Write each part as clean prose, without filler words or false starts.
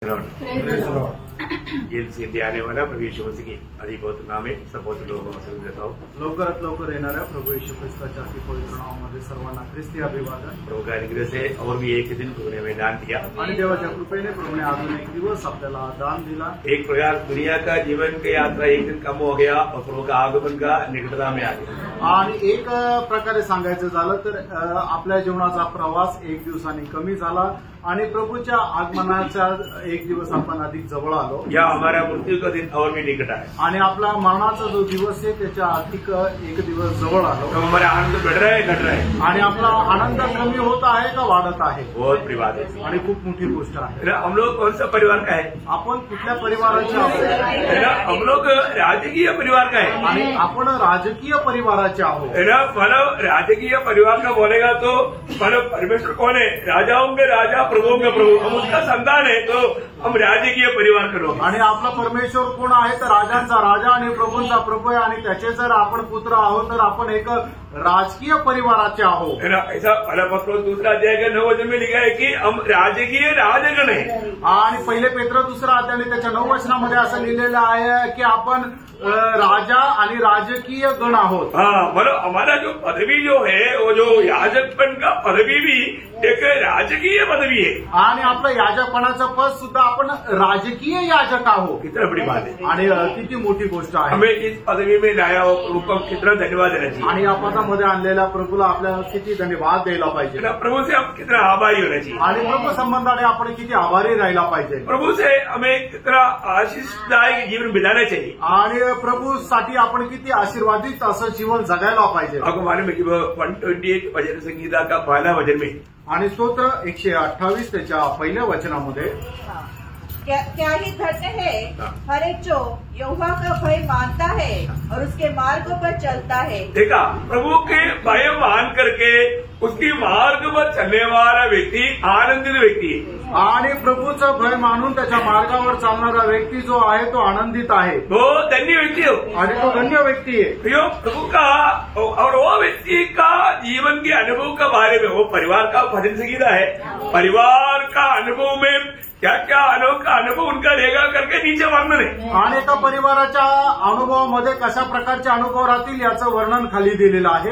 येईल आने वाला प्रभु यीशु मसीह की अधिक बहुत नामे बहुत लोगों को देता हूँ। लवकरात लवकर येणाऱ्या प्रभू येशू ख्रिस्ताच्या अति पवित्र नावामध्ये सर्वांना ख्रिस्ती अभिवादन। प्रभु का अनुग्रह से और भी एक दिन प्रभु ने हमें दान दिया आणि देवाच्या कृपेने प्रभूने अजून एक दिवस आपल्याला दान दिला। एक प्रकार दुनिया का जीवन की यात्रा एक दिन कम हो गया और प्रभु का आगमन का निकटता में आ गया। आणि एक प्रकारे सांगायचं झालं तर आपल्या जीवनाचा प्रवास एक दिवसाने कमी झाला आणि प्रभूच्या आगमनाचा एक दिवस आपण अधिक जवळ आलो। या हमारा मृत्यू का दिन और भी निकट है आणि आपला मरणाचा जो दिवस आहे त्याच्या अधिक एक दिवस जवळ आलो। तो हमारा आनंद बढ़ रहा है घट रहा है आणि आपला आनंद कमी होत आहे का वाढत आहे? बहुत बड़ी बात है आणि खूप मोठी गोष्ट आहे। हम लोग कौन सा परिवार का है? आपण कुठल्या परिवाराचे आहोत? हम लोग राजकीय परिवार का है आणि आपण राजकीय परिवाराचे आहोत। मतलब राजकीय परिवार का बोलेगा तो मतलब परमेश्वर कौन है? राजाओं के राजा प्रभुओं के प्रभु, हम उसका संतान है तो हम राजकीय परिवार के लोग। आणि आपला परमेश्वर कोण आहे तर राजांचा राजा आणि प्रभूंचा प्रभू आहे आणि त्याचे जर आपण पुत्र आहोत तर आपण एक राजकीय परिवाराचे आहोत। ऐसा पत्र दूसरा अध्याय के 9 वचन में लिखा है कि हम राजकीय राजगण है। आणि पहिले पेत्र दुसरा अध्याय त्याच्या 9 वचनामध्ये असं लिहिलेलं आहे की आपण राजा आणि राजकीय गण आहोत। हाँ, मतलब हमारा जो पदवी जो है वो जो याजकपन का पदवी भी एक राजकीय पदवी है आणि आपलं याजकपणाचं पद सुद्धा आपण राजकीय याजक आहोत। कितना बड़ी बात है आणि किती मोठी गोष्ट आहे। हमें इस पदवी में लाया हो प्रभु को कितना धन्यवाद देना चाहिए आणि या पदामध्ये आणलेल्या प्रभूला आपल्याला किती धन्यवाद द्यायला पाहिजे। प्रभु से हम कितना आभारी होना चाहिए आणि प्रभू संबंधाने आपण किती आभारी राहायला पाहिजे। प्रभु से हमें कितना आशीषदायक जीवन बिताना चाहिए आणि प्रभूसाठी आपण किती आशीर्वादित असं जीवन जगायला पाहिजे। आपको मालूम है कि 128 भजन संगीता का पहला भजन में आणि स्तोत्र 128 त्याच्या पहिल्या वचनामध्ये क्या ही धन्य है हर एक जो यहोवा का भय मानता है और उसके मार्गों पर चलता है। देखा, प्रभु के भय मान करके उसकी मार्ग पर चलने वाला व्यक्ति आनंदित व्यक्ति है। आणि प्रभूचं भय मानून त्याच्या मार्गावर चालणारा व्यक्ती जो आहे तो आनंदित आहे, वो धन्य व्यक्ति हो आणि तो धन्य व्यक्ती है। प्रभु का और वो व्यक्ति का जीवन के अनुभव के बारे में, वो परिवार का भजन संगीता है, परिवार का अनुभव में क्या क्या अनोखा अनुभव उनका रहेगा करके नीचे वर्णन है। आणि एका परिवाराच्या अनुभवामध्ये कशा प्रकारचे अनुभव राहतील याचं वर्णन खाली दिलेलं आहे।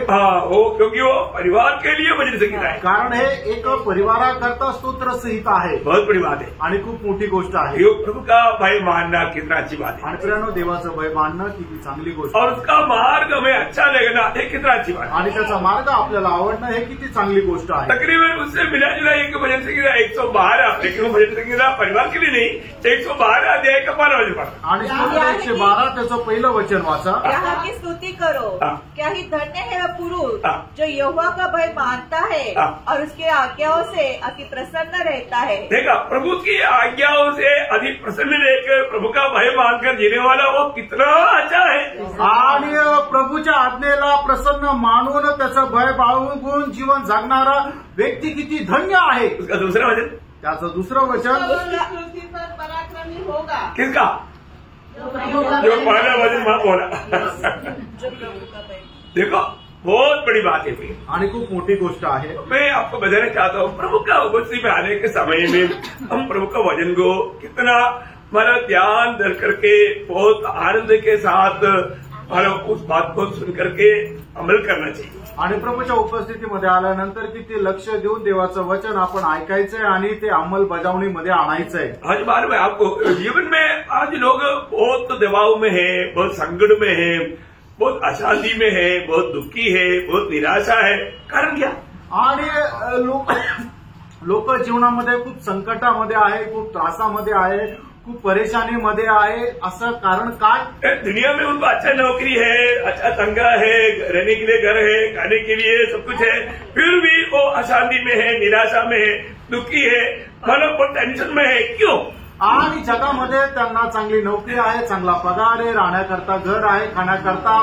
वो क्योंकि वो परिवार के लिए भजन संगीता है, कारण हे एक परिवाराकरता स्तोत्र संहिता आहे। बहुत बड़ी बात है आणि खूप मोठी गोष्ट आहे। प्रभु का भय मानना कितना अच्छी बात है। आणि प्रियानो, देवाचं भय मानणं किती चांगली गोष्ट और उसका मार्ग हमें अच्छा लगना ये कितना अच्छी बात है। आणि त्याचा मार्ग आपल्याला आवडणं हे किती चांगली गोष्ट आहे। तकरीबन उससे मिला जुला एक भजन संगीता 112, लेकिन भजन संगीता परिवार के लिए नहीं, 112 अध्याय का 12 वचन पढ़ा। आणि स्तोत्र 112 त्याचं पहिलं वचन वाचा। यहाँ की स्तुति करो, क्या ही धन्य है वह पुरुष जो यहोवा का भय मानता है और उसके आज्ञाओं से अति प्रसन्न रहता है। देखा, प्रभु की आज्ञाओं से अधिक प्रसन्न रहकर प्रभु का भय मानकर जीने वाला वो कितना अच्छा है। आणि प्रभूच्या आज्ञेला प्रसन्न मानून त्याचं भय बाळगून जीवन जगणारा व्यक्ती किती धन्य आहे। उसका दूसरा वचन, त्याचं दुसरं वचन, पराक्रमी होगा। किसका? जो पहला वचन वहां बोला। देखो, बहुत बड़ी बात है फिर, आणि खूप मोठी गोष्ट आहे। मैं आपको बताना चाहता हूँ, प्रभु का उपस्थिति में आने के समय में हम प्रभु का वचन को कितना हमारा ध्यान धर करके बहुत आनंद के साथ उस बात को सुन करके अमल करना चाहिए। आणि प्रभूच्या उपस्थितीमध्ये आल्यानंतर किती लक्ष देऊन देवाचं वचन आपण ऐकायचंय आणि ते अंमलबजावणीमध्ये आणायचंय। आज मालूम है आपको, जीवन में आज लोग बहुत दबाव में है, बहुत संकट में है, बहुत अशांति में है, बहुत दुखी है, बहुत निराशा है। कारण क्या? आणि लोक जीवनामध्ये खूप संकटामध्ये आहे, खूप त्रासामध्ये आहे, खूप परेशानीमध्ये आहे। असं कारण काय? दुनिया में उनको अच्छा नौकरी है, अच्छा तंगा है, रहने के लिए घर है, खाने के लिए सब कुछ है, फिर भी वो अशांति में है, निराशा में है, दुखी है, मतलब वो टेंशन में है। क्यों? आणि जगामध्ये त्यांना चांगली नोकरी आहे, चांगला पगार आहे, राहण्याकरता घर आहे, खाण्याकरता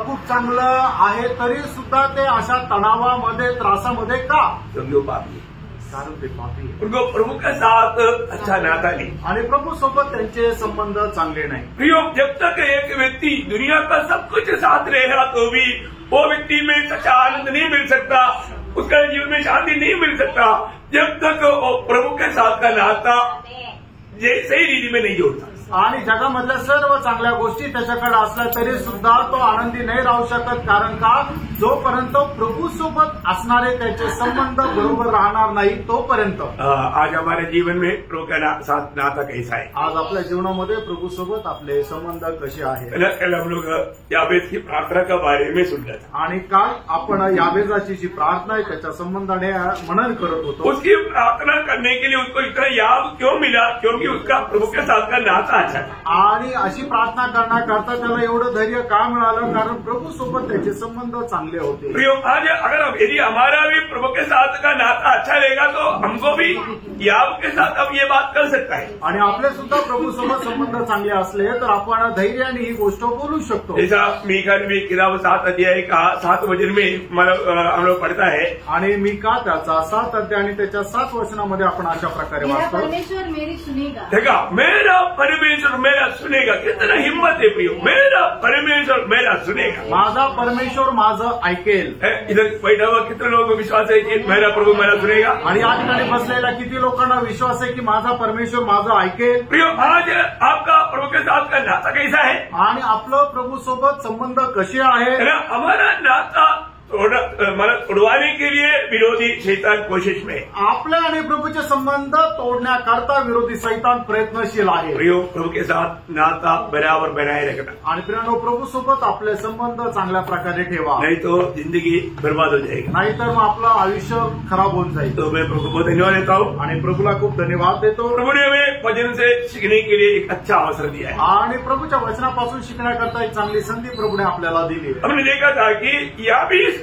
खूप चांगलं आहे, तरी सुद्धा ते अशा तणावामध्ये, त्रासामध्ये का? क्योंकि पापी, कारण ते पापी आहे। उनको प्रभु के साथ अच्छा नाता नहीं, आणि प्रभू सोबत त्यांचे संबंध चांगले नाही। प्रियो, जब तक एक व्यक्ति दुनिया का सब कुछ साथ रहेगा तो भी वो व्यक्ति में सच्चा आनंद नहीं मिल सकता, उसका जीवन में शांति नहीं मिल सकता, जब तक वो प्रभु के साथ का नाता सही रीति में नहीं जोड़ता। आणि जगामधल्या सर्व चांगल्या गोष्टी त्याच्याकडे असल्या तरी सुद्धा तो आनंदी नाही राहू शकत, कारण का जोपर्यंत प्रभू सोबत असणारे त्याचे संबंध बरोबर राहणार नाही तोपर्यंत। आज हमारे जीवन में प्रभु का साथ नाता कैसा है? आज आपल्या जीवनामध्ये प्रभू सोबत आपले संबंध कसे आहेत? कल हम लोग याबेस की प्रार्थना के बारे में सुन रहे थे आणि काल आपण याबेजाची जी प्रार्थना आहे त्याच्या संबंधाने मनन करत होतो। उसकी प्रार्थना करने के लिए उसको इतना याब क्यों मिला? क्योंकि उसका प्रभु के साथ का नाता अच्छा है। आणि अशी प्रार्थना करण्याकरता त्याला एवढं धैर्य का मिळालं? कारण प्रभू सोबत त्याचे संबंध चांगले होते। प्रियो, आज अगर यदि हमारा भी प्रभु के साथ का नाता अच्छा रहेगा तो हमको भी याब के साथ अब ये बात कर सकता है। आणि आपले सुद्धा प्रभू सोबत संबंध चांगले असले तर आपण धैर्याने ही गोष्ट बोलू शकतो। जैसा मीका में किताब 7 अध्याय का 7 वचन में हम लोग पढ़ता है, आणि मीका त्याचा 7 अध्याय आणि त्याच्या 7 वचनामध्ये आपण अशा प्रकारे वाचतो, परमेश्वर मेरी सुनेगा। देखा, मेरा परमेश्वर मेरा सुनेगा। कितना हिम्मत है प्रियो, मेरा परमेश्वर मेरा सुनेगा। माझा परमेश्वर माझं ऐकेल। इधर बैठा हुआ कितने लोगों को विश्वास है कि मेरा प्रभु मेरा सुनेगा? आणि या ठिकाणी बसलेल्या किती लोकांना विश्वास आहे की माझा परमेश्वर माझं ऐकेल? प्रियो, आज आपका प्रभु के साथ का नाता कैसा है? आणि आपलं प्रभू सोबत संबंध कसे आहे? हमारा नाता मला तोडवाने के लिए विरोधी शैतान कोशिश में। आपले आणि प्रभूचे संबंध तोडण्याकरता विरोधी शैतान प्रयत्नशील आहे। प्रियो, प्रभु के साथ नाता बराबर बनाए रखना। आणि प्रियानो, प्रभू सोबत आपले संबंध चांगल्या प्रकारे ठेवा, नहीं तो जिंदगी बर्बाद हो जाएगी, नाहीतर मग आपलं आयुष्य खराब होऊन जाईल। तो मैं प्रभु को धन्यवाद देता हूँ आणि प्रभूला खूप धन्यवाद देतो। प्रभु ने हमें वचन से सीखने के लिए एक अच्छा अवसर दिया है। आणि प्रभूच्या वचनापासून शिकण्याकरता एक चांगली संधी प्रभूने आपल्याला दिली आहे। हमने देखा था कि याबेस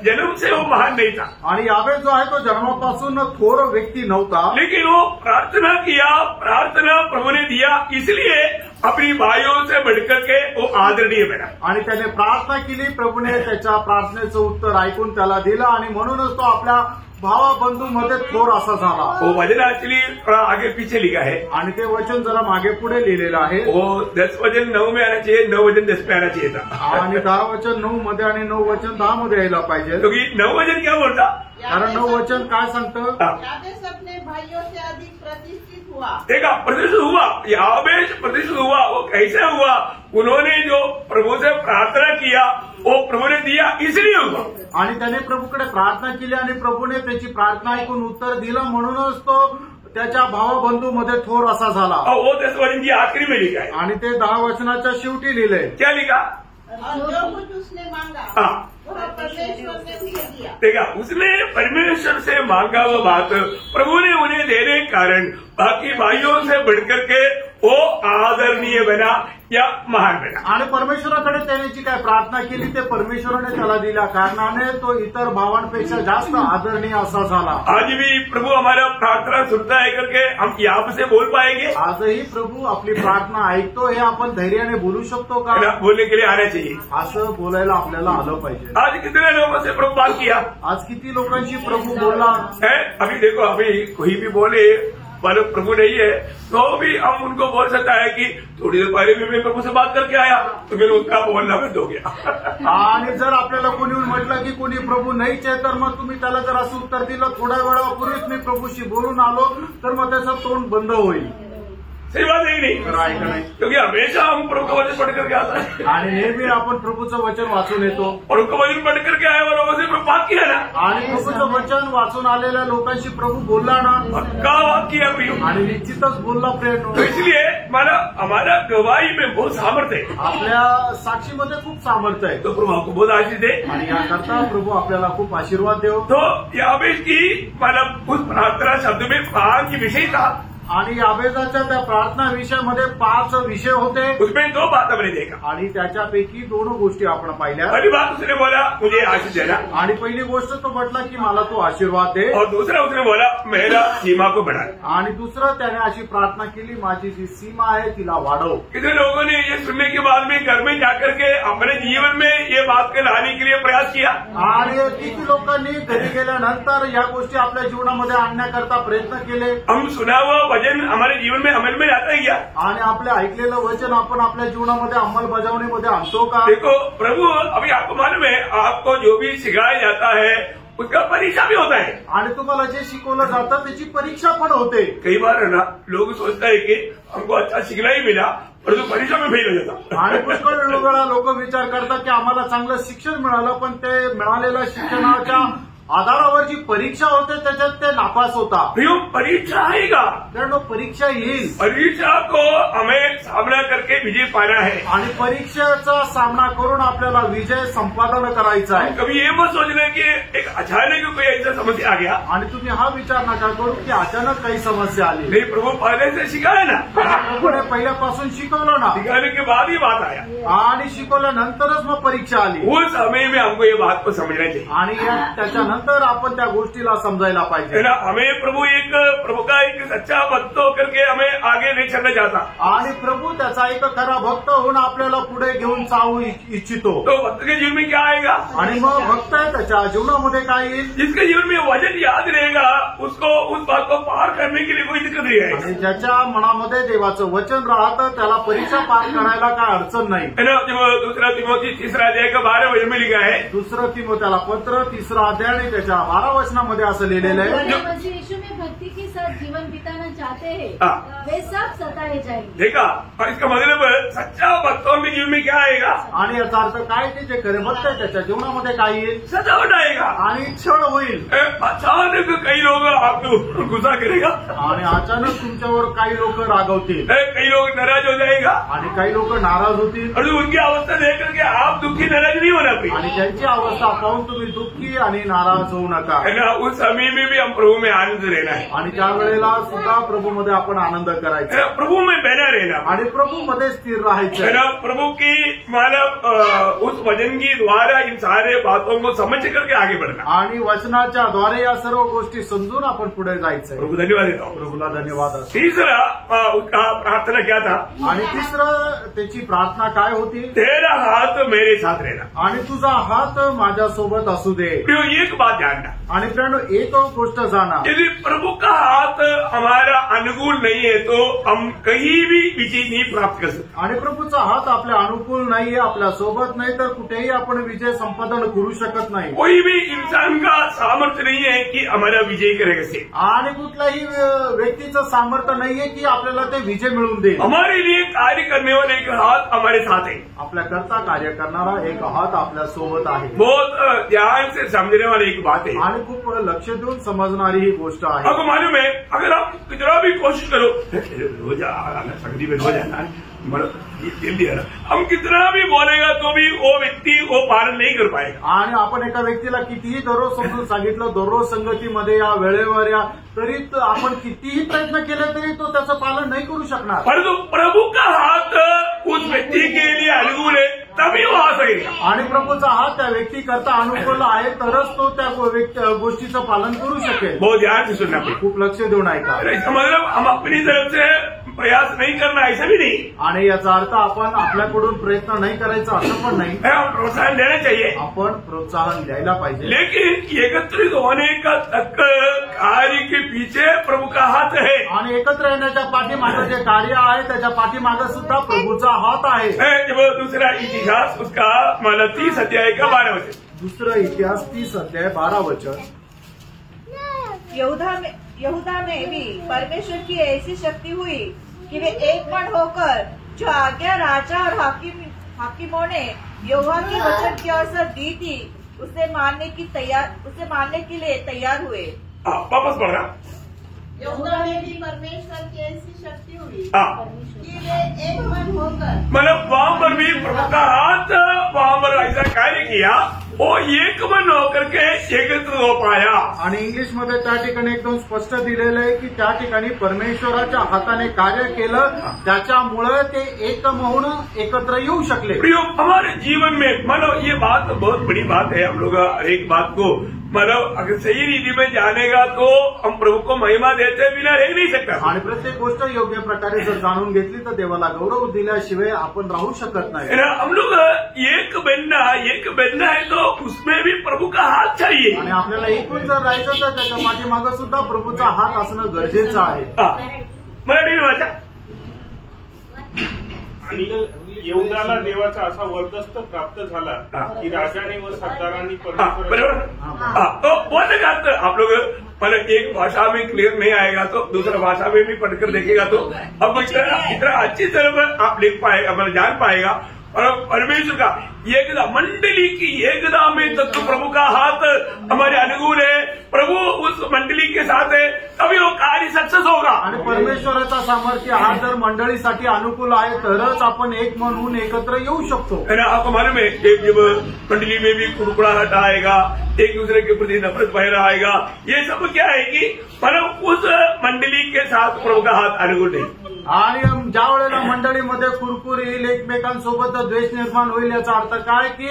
जन्म से वो महान नहीं था, आणि याबेस जो आहे तो जन्मापासून थोर व्यक्ती नव्हता, लेकिन वो प्रार्थना किया, प्रार्थना प्रभु ने दिया, इसलिए अपनी भाइयों से बढ़कर के वो आदरणीय बना। आणि त्याने प्रार्थना केली, प्रभूने त्याच्या प्रार्थनेचं उत्तर ऐकून त्याला दिलं आणि म्हणूनच तो आपल्या भावा बंधू मध्ये थोर असा झाला। वो वचन एक्चुअली थोड़ा आगे पीछे लिखा है, आणि ते वचन जरा मागे पुढे लिहिलेलं आहे। वो 10 वचन 9 में आना चाहिए, 9 वचन 10 में आना चाहिए था, आणि 10 वचन 9 मध्ये आणि 9 वचन 10 मध्ये यायला पाहिजे, क्योंकि 9 वचन क्या बोलता? कारण 9 वचन काय सांगतं? याबेस अपने भाइयों से अधिक प्रतिष्ठित हुआ। देखा, प्रतिष्ठित हुआ, याबेस प्रतिष्ठित हुआ। वो कैसे हुआ? उन्होंने जो प्रभु से प्रार्थना किया वो प्रभु ने दिया, इसलिए हुआ। आणि त्याने प्रभूकडे प्रार्थना केली आणि प्रभूने त्याची प्रार्थना ऐकून उत्तर दिलं, म्हणूनच तो त्याच्या भावबंधू मध्ये थोर असा झाला। और वो 10 वचन की आखिरी में लिखा है, आणि ते 10 वचनाच्या शेवटी लिहिलंय। क्या लिखा? जो कुछ उसने मांगा हाँ, वह परमेश्वर ने उसे दिया। देखा, उसने परमेश्वर से मांगा वो बात प्रभु ने उन्हें देने के कारण बाकी भाइयों से बढ़कर के वो आदरणीय बना या महान बना। आणि परमेश्वराकडे त्याने जी काय प्रार्थना केली ते परमेश्वराने त्याला दिल्या कारणाने तो इतर भावांपेक्षा जास्त आदरणीय असा झाला। आज भी प्रभु हमारा प्रार्थना सुनता है करके हम यहाँ से बोल पाएंगे? आजही प्रभू आपली प्रार्थना ऐकतो, हे आपण धैर्याने बोलू शकतो का? बोलने के लिए आना चाहिए। असं बोलायला आपल्याला आलं पाहिजे। आज कितने लोगों से प्रभु बात किया? आज किती लोकांशी प्रभू बोलला है? अभी देखो, अभी कोई भी बोले मानो प्रभु नहीं है तो भी हम उनको बोल सकता है कि थोड़ी देर पहले भी मैं प्रभु से बात करके आया, तो फिर उसका बोलना बंद हो गया। आणि जर आपल्याला कोणी म्हटलं की कोणी प्रभू नाहीच आहे, तर मग तुम्ही त्याला जर असं उत्तर दिलं थोड्या वेळापूर्वीच मी प्रभूशी बोलून आलो, तर मग त्याचं तोंड बंद होईल। सही बात है नहीं? नाही, क्योंकि हमेशा हम प्रभु का वचन पढ़ करके आता है आणि नेहमी आपण प्रभूचं वचन वाचून येतो, और उनको वचन पढ़ करके आए वालों से बात किया ना, आणि प्रभूचं वचन वाचून आलेल्या लोकांशी प्रभू बोलला ना, पक्का बात किया प्रियो, आणि निश्चितच बोलला प्रेरणो। तो इसलिए हमारा गवाही में बहुत सामर्थ्य है, आपल्या साक्षीमध्ये खूप सामर्थ्य आहे। तो प्रभु आपको बहुत आशीष दे आणि याकरता प्रभू आपल्याला खूप आशीर्वाद देव। तो याबेस की उस प्रार्थना शब्द में 5 विषय था, आणि याबेजाच्या त्या प्रार्थना विषयामध्ये 5 विषय होते, उसमें 2 बात हमने देखा। आणि त्याच्यापैकी 2 गोष्टी आपण पाहिल्या। पहली बात उसने बोला मुझे आशीष देना, आणि पहिली गोष्ट तो म्हटला की मला तो आशीर्वाद दे, और दूसरा उसने बोला मेरा सीमा को बढ़ा, आणि दुसरं त्याने अशी प्रार्थना केली माझी जी सीमा आहे तिला वाढव। कितने लोगों ने ये सुनने के बाद में घर में जाकर के अपने जीवन में ये बात को लाने के लिए प्रयास किया, आणि किती लोकांनी घरी गेल्यानंतर या गोष्टी आपल्या जीवनामध्ये आणण्याकरता प्रयत्न केले। हम सुना हुआ वचन हमारे जीवन में अमल में आता है क्या? आणि आपलं ऐकलेलं वचन आपण आपल्या जीवनामध्ये अंमलबजावणीमध्ये आणतो का? देखो प्रभु, अभी आपको मालूम है आपको जो भी सिखाया जाता है उसका परीक्षा भी होता है। आणि तुम्हाला जे शिकवलं जातं त्याची परीक्षा पण होते। कई बार है ना, लोग सोचता है कि हमको अच्छा सीखना ही मिला और तो परीक्षा में फेल हो जाता। आणि पुष्कळ वेळा लोक विचार करतात की आम्हाला चांगलं शिक्षण मिळालं, पण ते मिळालेल्या शिक्षणाच्या आधारावर जी परीक्षा होते त्याच्यात ते नापास होता। प्रियो, परीक्षा आएगा, कारण परीक्षा येईल, परीक्षा को हमें सामना करके विजय पाना है आणि परीक्षेचा सामना करून आपल्याला विजय संपादन करायचा आहे। कभी ये मत सोचना कि एक अचानक कोई ऐसा समस्या आ गया, आणि तुम्ही हा विचार नका करू की अचानक काही समस्या आली। नहीं, प्रभु पहले से सिखाया ना, प्रभूने पहिल्यापासून शिकवलं ना, सिखाने के बाद ही बात आया, आणि शिकवल्यानंतरच मग परीक्षा आली। उस समय में हमको ये बात को समझना चाहिए आणि त्याच्यानंतर आपण त्या गोष्टीला समजायला है पाहिजे ना। हमें प्रभु का एक सच्चा भक्त होकर के हमें आगे नहीं चलना चाहता, आणि प्रभू त्याचा एक खरा भक्त होऊन आपल्याला पुढे घेऊन जाऊ इच्छितो। तो भक्त के जीवन में क्या आएगा? आणि मग भक्त आहे त्याच्या जीवनामध्ये काय येईल? जिसके जीवन में वचन याद रहेगा उसको उस बात को पार करने के लिए कोई दिक्कत नहीं है आणि ज्याच्या मनामध्ये देवाचं वचन राहतं त्याला परीक्षा पार करायला काय अडचण नाही है ना। दूसरा तिमोथी 3 अध्याय का 12 वचन में लिखा है, दुसरं तिमोथेला पत्र 3 अध्याय आणि त्याच्या 12 वचनामध्ये असं लिहिलेलं आहे, मसीह यीशु में भक्ति के साथ जीवन बिताना चाहते हैं हाँ। वे सब सताए जाएंगे। देखा, और इसका मतलब सच्चा भक्तों के जीवन में क्या आएगा? आणि याचा अर्थ काय की जे खरे भक्त आहे त्याच्या जीवनामध्ये काय येईल? सजावट आएगा आणि छळ होईल, अचानक कई लोग आपके ऊपर गुस्सा करेगा आणि अचानक तुमच्यावर काही लोक रागवतील, कई लोग नाराज हो जाएगा आणि काही लोक नाराज होतील, और उनकी अवस्था देख करके आप दुखी नाराज नहीं होना आणि चाहिए त्यांची अवस्था पाहून तुम्ही दुःखी आणि नाराज होऊ नका। है ना। उस समय में भी हम प्रभु में आनंद रहना है, आणि त्यावेळेला सुद्धा प्रभूमध्ये आपण आनंद है करायचा ना। प्रभु में बना रहना आणि प्रभूमध्ये स्थिर है राहायचं ना। प्रभु की मतलब उस वचन की द्वारा इन सारे बातों को समझ करके आगे बढ़ना। आणि वचनाच्या द्वारे या सर्व गोष्टी समजून आपण पुढे जायचंय। प्रभु धन्यवाद देता हूँ। प्रभूला धन्यवाद असो। तीसरा उसका प्रार्थना क्या था? आणि तिसरं त्याची प्रार्थना काय होती? तेरा हाथ मेरे साथ रहना। आणि तुझा हात माझ्यासोबत असू दे। प्रियो, एक बात जानना, आणि फ्रेंड एक गोष्ट जाणा, यदि प्रभु का हाथ हमारा अनुकूल नहीं है तो हम कहीं भी विजय नहीं प्राप्त कर सकते। आणि प्रभूचा हात आपल्या अनुकूल नाहीये, आपल्या सोबत नाही, तर कुठेही आपण विजय संपादन करू शकत नाही। कोई भी इंसान का सामर्थ्य नहीं है कि हमारा विजय करेगा से, आणि कुठल्याही व्यक्तीचं सामर्थ्य नाहीये की आपल्याला ते विजय मिळवून देईल। हमारे लिए कार्य करने वाले एक हाथ हमारे साथ है, आपल्या करता कार्य करणारा एक हात आपल्या सोबत आहे। बहुत ध्यान से समझने वाली एक बात है। आणि खूप लक्ष देऊन समजणारी ही गोष्ट आहे। आपको मालूम है, अगर आप कितना भी कोशिश करो, हो जा संगति में हो जाना, हम कितना भी बोलेगा तो भी वो व्यक्ति वो पालन नहीं कर पाएगा। आणि आपण एका व्यक्तीला कितीही दररोज समजून सांगितलं, दररोज संगतीमध्ये या, वेळेवर या, तरी आपण कितीही प्रयत्न केले तरी तो त्याचं पालन नाही करू शकणार। परंतु प्रभु का हाथ उस व्यक्ति के लिए अनुकूल है, तभी वो आ सकेगा। आणि प्रभूचा हात त्या व्यक्ती करता अनुकूल आहे तरच तो त्या गोष्टीचं पालन करू शकेल। बहुत ध्यान से सुनना पड़ेगा, खूप लक्ष देऊन ऐका। इसका मतलब हम अपनी तरफ से प्रयास नहीं करना, ऐसा भी नहीं, आणि याचा अर्थ आपण आपल्याकडून प्रयत्न नाही करायचा असं पण नाही, हम प्रोत्साहन देना चाहिए, आपण प्रोत्साहन द्यायला पाहिजे। लेकिन एकत्रित होने का तक कार्य के पीछे प्रभु का हाथ है। आणि एकत्र येण्याच्या पाठीमागं जे कार्य आहे त्याच्या पाठीमागं सुद्धा प्रभूचा हात आहे। जब दूसरा इतिहास उसका मतलब 30 अध्याय का 12 वचन, दुसरं इतिहास 30 अध्याय 12 वचन, यहूदा में भी परमेश्वर की ऐसी शक्ति हुई कि वे एक मन होकर जो आज्ञा राजा और हाकिमों ने यहोवा के वचन की अवसर दी थी उसे मानने के लिए तैयार हुए। वापस पढ़ रहा, यहूदा में भी परमेश्वर की ऐसी शक्ति हुई हाँ, कि वे एक मन होकर, मतलब वहां पर भी प्रभु का हाथ वहां पर ऐसा कार्य किया, वो एक मन होकर के एकत्र हो पाया। आणि इंग्लिशमध्ये त्या ठिकाणी एकदम स्पष्ट दिलेलं आहे की त्या ठिकाणी परमेश्वराच्या हाताने कार्य केलं, त्याच्यामुळे ते एक होऊन एकत्र येऊ शकले। प्रियो, हमारे जीवन में मानो ये बात बहुत बड़ी बात है, हम लोग हर एक बात को मतलब अगर सही रीति में जानेगा तो हम प्रभु को महिमा देते बिना रह नहीं सकता। आणि प्रत्येक गोष्ट योग्य प्रकारे जर जाणून घेतली तर देवाला गौरव दिल्याशिवाय आपण राहू शकत नाही। हम लोग एक बनना है तो उसमें भी प्रभु का हाथ चाहिए। आणि आपल्याला एकूण जर राहायचं तर त्याच्या पाठीमागं सुद्धा प्रभूचा हात असणं गरजेचं आहे। मराठी में वाचा, येहुदाला देवाचा असा वरदस्त प्राप्त झाला की राजाने व सरदारांनी बराबर तो बोलने का आप लोग पर एक भाषा में क्लियर नहीं आएगा तो दूसरा भाषा में भी पढ़कर देखेगा तो अब इतना अच्छी तरह आप लिख पाएगा मतलब जान पाएगा। और परमेश्वर का एकता मंडली की एकता में तत्व प्रभु का हाथ हमारे अनुकूल है, प्रभु उस मंडली के साथ है, तभी वो कार्य सक्सेस होगा। आणि परमेश्वराचा सामर्थ्य हा जर मंडळीसाठी अनुकूल आहे तरच आपण एक मन होऊन एकत्र येऊ शकतो। है ना, आपको मालूम है कि जब मंडली में भी कुड़कुड़ाहट आएगा, एक दूसरे के प्रति नफरत बहरा आएगा, ये सब क्या है कि पर उस मंडली के साथ प्रभु का हाथ अनुकूल नहीं। आणि ज्या वेळेला मंडळीमध्ये कुरकुर येईल, एकमेकांसोबत द्वेष निर्माण होईल, याचा अर्थ काय की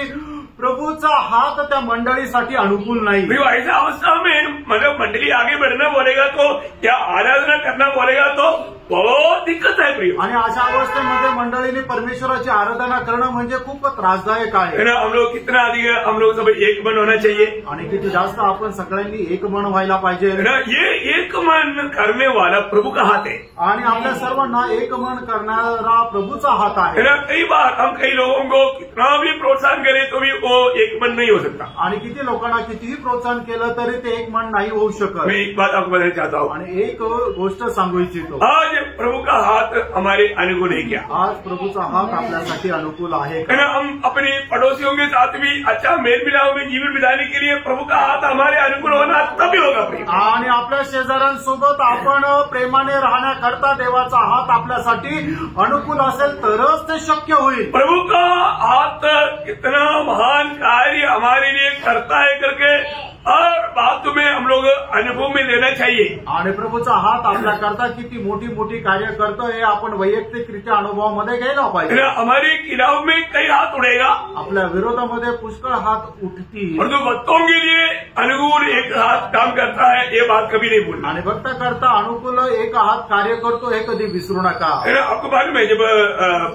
प्रभूचा हात त्या मंडळीसाठी अनुकूल नाही। ऐसा अवस्था में मतलब मंडली आगे बढ़ना बोलेगा तो या आराधना करना बोलेगा तो बहुत दिक्कत आहे प्रिय। आणि अशा अवस्थेमध्ये मंडळीने परमेश्वराची आराधना करणं म्हणजे खूप त्रासदायक आहे। हम लोग कितना अधिक हम लोग सब एक मन होना चाहिए आणि किती जास्त आपण सगळ्यांनी एक मन व्हायला पाहिजे। ये एक मन करने वाला प्रभु का हाथ है आणि आपल्या सर्वांना एक मन करणारा प्रभूचा हात आहे। कई बार हम कई लोगों को कितना भी प्रोत्साहन करें तो भी वो एक मन नहीं हो सकता। आणि किती लोकांना कितीही प्रोत्साहन केलं तरी ते एक मन नाही होऊ शकत। मैं एक बात आपको बताना चाहता हूँ आणि एक गोष्ट सांगू इच्छितो, आज प्रभु का हाथ हमारे अनुकूल है क्या? आज प्रभूचा हात आपल्यासाठी अनुकूल आहे। हम अपने पड़ोसियों के साथ भी अच्छा मेल मिलाप में जीवन बिताने के लिए प्रभु का हाथ हमारे अनुकूल होना तभी होगा प्रिय। आणि आपल्या शेजाऱ्यांसोबत आपण प्रेमाने राहण्याकरता देवाचा हात आपल्यासाठी अनुकूल असेल तरच ते शक्य होईल। प्रभु का हाथ कितना महान कार्य हमारे लिए करता है करके और बात में हम लोग अनुभव में लेना चाहिए। आणि प्रभूचा हात आपल्याकरता किती मोठी मोठी कार्य करतो हे आपण वैयक्तिकरित्या अनुभवामध्ये घ्यायला पाहिजे। हमारे खिलाफ में कई हाथ उड़ेगा, आपल्या विरोधामध्ये पुष्कळ हात उठतील, और जो भक्तों के लिए अनुकूल एक हाथ काम करता है ये बात कभी नहीं भूलना। आणि भक्त करता अनुकूल एक हात कार्य करतो हे कधी विसरू नका। आपको मालूम है जब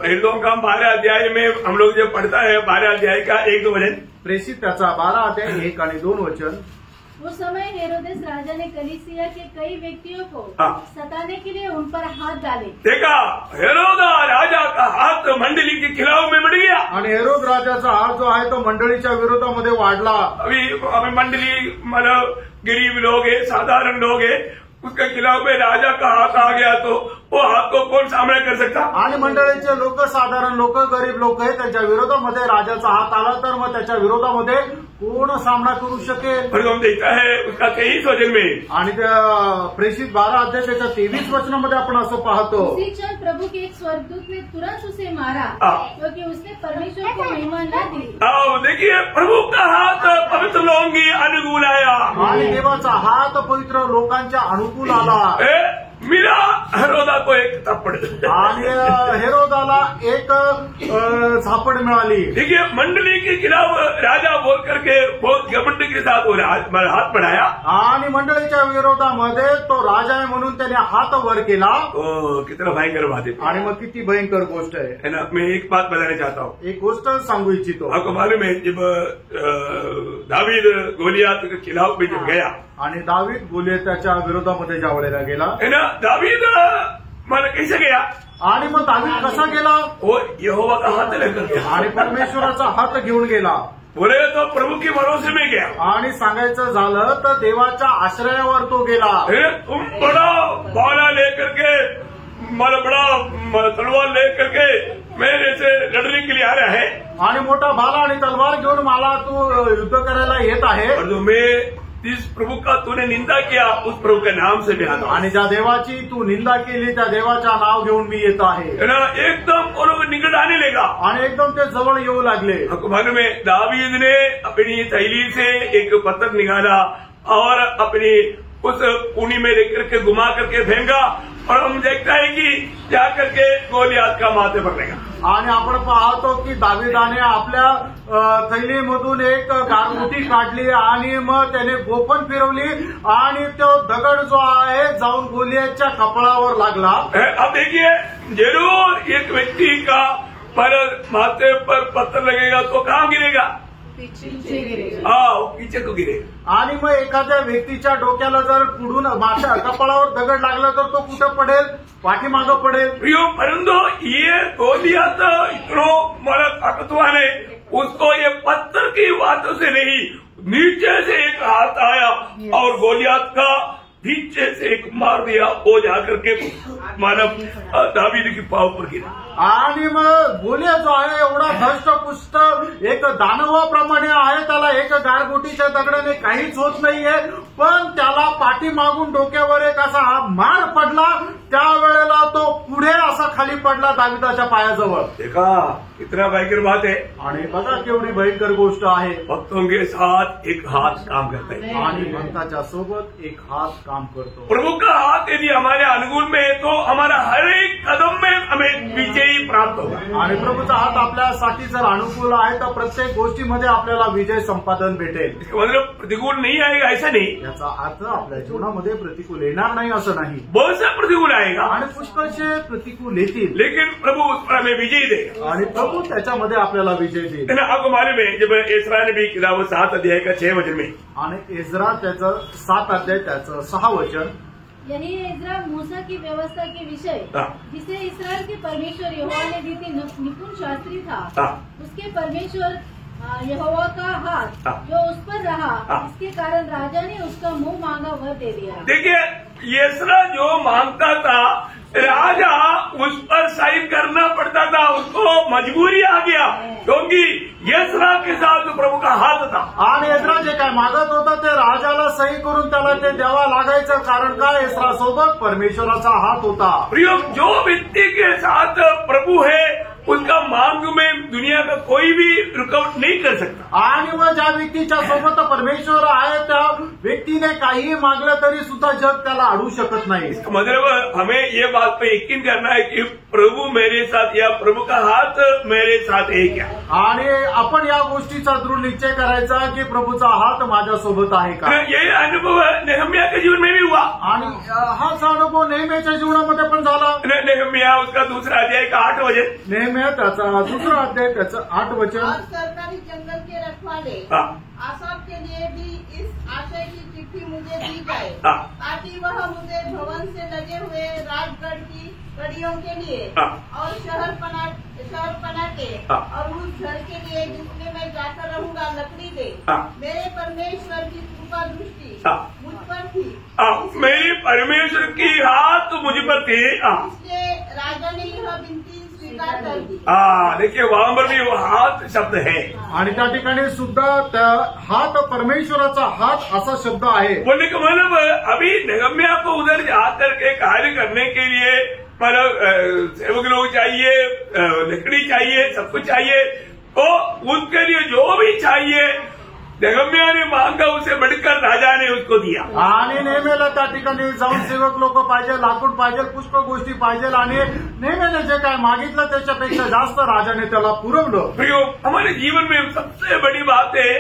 हिरदों का 12 अध्याय में हम लोग जब पढ़ता है 12 अध्याय का 1-2 वचन, प्रेषित त्याचा 12 अध्याय 1 आणि 2 वचन। उस समय हेरोदेस राजा ने कलीसिया के कई व्यक्तियों को सताने के लिए उन पर हाथ डाले। देखा हेरोदा राजा का हाथ मंडली के खिलाफ में बढ़ गया। आणि हेरोद राजाचा हात जो आहे तो मंडळीच्या विरोधामध्ये वाढला। अभी मंडली मतलब गरीब लोग है, साधारण लोग है, उसके खिलाफ में राजा का हाथ आ गया तो वो हाथ को कौन सामना कर सकता? आणि मंडळीचे लोक, साधारण लोक, गरीब लोक आहे, त्यांच्या विरोधामध्ये राजाचा हात आला तर मग त्याच्या विरोधामध्ये कोण सामना करू शकेल? पर हम देखता है उसका 23 वचन में, आणि त्या प्रेषित 12 अध्याय त्याच्या 23 वचनामध्ये आपण असं पाहतो, उसी क्षण प्रभु के एक स्वर्गदूत ने तुरंत उसे मारा क्योंकि उसने परमेश्वर को महिमा न दी। देखिए प्रभु का हाथ पवित्र लोगों की अनुकूल आया आणि देवाचा हात पवित्र लोकांच्या अनुकूल आला। मिला हेरोदा को एक थप्पड़ आणि हेरोदाला एक झापड मिळाली। देखिए मंडली के खिलाफ राजा बोल करके बहुत घमंड के साथ वो हाथ बढ़ाया आणि मंडळीच्या विरोधामध्ये तो राजा आहे म्हणून त्याने हात वर केला। कितना भयंकर बात है। आणि मग किती भयंकर गोष्ट आहे ना। मैं एक बात बताना चाहता हूँ, एक गोष्ट सांगू इच्छितो। आपको मालूम है जब दावीद गोलियात के खिलाफ में जब गया आणि दावीद गोलियताच्या विरोधामध्ये ज्या वेळेला गेला, है ना, दावीद मला कैसे गया? आणि मग दावीद कसा गेला? वो यहोवा का हाथ लेकर गया आणि परमेश्वराचा हात घेऊन गेला। बोले तो प्रभु के भरोसे में गया। आणि सांगायचं झालं तर देवाच्या आश्रयावर तो गेला। तुम बड़ा बाला लेकर के, मला बड़ा तलवार लेकर के मेरे से लड़ने के लिए आ रहा है, आणि मोठा भाला आणि तलवार घेऊन मला तू युद्ध करायला येत आहे। और जो मैं जिस प्रभु का तूने निंदा किया उस प्रभु के नाम से भी आता हूं। आणि ज्या देवाची तू निंदा केली त्या देवाच्या नाव घेऊन मी येत आहे। एकदम वो लोग निकट आने लगा आणि एकदम ते जवळ येऊ लागले। आपको मालूम है दावीद ने अपनी थैली से एक पत्थर निकाला और अपनी उस पूनी में लेकर के घुमा करके फेंका और हम देखता है कि जाकर के गोलियात का माथे पर लगा। आणि आपण पाहतो की दाविदाने आपल्या थैलीमधून एक गारमुठी काढली आणि मग त्याने गोफन फिरवली आणि तो दगड जो आहे जाऊन गोलियाच्या कपाळावर लागला। अब देखिए जरूर एक व्यक्ति का पर माथे पर पत्थर लगेगा तो कहाँ गिरेगा? पीछे गिरे. वो पीछे को गिरे. आणि मग एखाद्या व्यक्तीच्या डोक्याला जर पुढून माथा कपाळावर दगड लागला तर तो कुठं पडेल? पाठीमागं पडेल. प्रियो, परंतु ये गोलियत इतनो मला ताकतवान है, उसको ये पत्थर की बातों से नहीं, नीचे से एक हाथ आया और गोलियत का पीछे से एक मार दिया. वो जाकर के मानव दावीद की पाव पर गिरा. आणि मग गोलियत जो आहे एवढा धष्टपुष्ट एक दानवाप्रमाणे आहे, त्याला एक गारगोटीच्या दगडाने काहीच होत नाहीये, पण त्याला पाठीमागून डोक्यावर एक असा मार पडला. त्यावेळेला तो पुढे असा खाली पडला दाविदाच्या पायाजवळ. देखा कितना भयंकर बात है. आणि बघा केवढी भयंकर गोष्ट आहे. भक्तों के साथ एक हाथ काम करता है आणि भक्ताच्या सोबत एक हात काम करतो. प्रभु का हाथ यदि हमारे अनुकूल में है तो हमारा हर एक कदम में हमें विजयी प्राप्त होगा. आणि प्रभूचा हात आपल्यासाठी जर अनुकूल आहे तर प्रत्येक गोष्टीमध्ये आपल्याला विजय संपादन भेटेल. मतलब प्रतिकूल नहीं आएगा ऐसा नहीं, याचा अर्थ आपल्या जीवनामध्ये प्रतिकूल येणार नाही असं नाही. बहुत सा प्रतिकूल आएगा, आणि पुष्कळचे प्रतिकूल येतील, लेकिन प्रभु उस पर हमें विजय देगा. आणि प्रभु त्याच्यामध्ये आपल्याला विजय देईल. आपको मालूम है जब एसरा ने भी किताब 7 अध्याय का 6 वचन में, आणि एजरा त्याचं 7 अध्याय त्याचं 6 वचन, यही एजरा मूसा की व्यवस्था के विषय जिसे इस्राएल के परमेश्वर यहोवा ने दी थी निपुण शास्त्री था. उसके परमेश्वर यहोवा का हाथ जो उस पर रहा, इसके कारण राजा ने उसका मुंह मांगा वर दे दिया. देखिए एसरा जो मांगता था राजा उस पर साइन करना पड़ता था, उसको मजबूरी आ गया क्योंकि एसरा के साथ प्रभु का हाथ था. आणि एजरा जे काय मागत होता ते राजाला सही करून त्याला ते द्यावा लागायचं. कारण काय? एसरा सोबत परमेश्वराचा हात होता. प्रियो, जो व्यक्ति के साथ प्रभु है उसका मांग में दुनिया का कोई भी रुकावट नहीं कर सकता. आणि मग ज्या व्यक्तीच्या सोबत परमेश्वर आहे त्या व्यक्तीने काहीही मागलं तरी सुद्धा जग त्याला अडवू शकत नाही. मतलब हमें ये बात पे यकीन करना है कि प्रभु मेरे साथ या प्रभु का हाथ मेरे साथ है क्या. आणि आपण या गोष्टीचा दृढ निश्चय करायचा की प्रभूचा हात माझ्यासोबत आहे का. ये अनुभव नेहम्या के जीवन में भी हुआ. आणि हाच अनुभव नेहमीच्या जीवनामध्ये पण झाला. नेहम्या उसका 2 अध्याय का 8 वचन, नेहमी त्याचा 2 अध्याय त्याचं 8 वचन. और सरकारी जंगल के रखवाले आसाफ के लिए भी इस आशय की चिट्ठी मुझे दी जाए ताकि वह मुझे भवन से लगे हुए राजगढ़ की कड़ियों के लिए और शहर पना के और उस घर के लिए जिसमें मैं जाकर रहूंगा लकड़ी दे. मेरे परमेश्वर की कृपा दृष्टि मुझ पर थी. मेरी परमेश्वर की हाथ मुझ पर थी. इसलिए राजा ने यह विनती स्वीकार कर दी. देखिए वहां पर भी वो हाथ शब्द है. आणि त्या ठिकाणी सुद्धा त्या हात परमेश्वराचा हात असा शब्द आहे. बोलने का मतलब अभी नेहम्या को उधर जाकर के कार्य करने के लिए मतलब सेवक लोग चाहिए, लकड़ी चाहिए, सब कुछ चाहिए. तो उसके लिए जो भी चाहिए नेहम्या ने मांगा, उसे बढ़कर राजा ने उसको दिया. आणि नेहमीला त्या ठिकाणी जाऊन सेवक लोक पाहिजे, लाकूड पाहिजे, पुष्कळ गोष्टी पाहिजे. आणि नेहमीने जे काय मागितलं त्याच्यापेक्षा जास्त राजाने त्याला पुरवलं. प्रियो, हमारे जीवन में सबसे बड़ी बात है,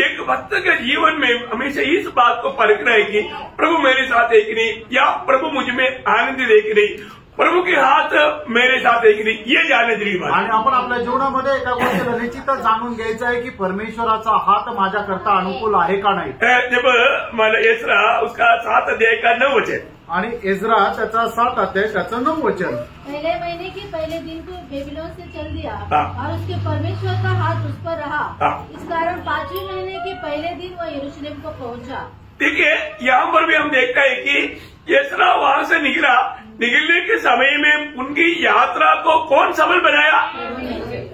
एक भक्त के जीवन में हमेशा इस बात को परखना है कि प्रभु मेरे साथ है कि नहीं, या प्रभु मुझ में आनंद दे कि नहीं, प्रभु के हाथ मेरे साथ है कि नहीं, ये जानने जरूरी बात. आणि आपण आपल्या जीवनामध्ये एका गोष्टीला निश्चितच जाणून घ्यायचं आहे की परमेश्वराचा हात माझ्याकरता अनुकूल आहे का नाही. जब मला एसरा उसका 7 अध्याय का 9 वचन, आणि एजरा त्याचा 7 अध्याय त्याचं 9 वचन. पहले महीने के पहले दिन को बेबीलोन से चल दिया और उसके परमेश्वर का हाथ उस पर रहा. इस कारण 5वें महीने के पहले दिन वह यरूशलेम को पहुंचा. देखिए यहाँ पर भी हम देखते हैं कि एसरा वहां से निकलने के समय में उनकी यात्रा को कौन सफल बनाया?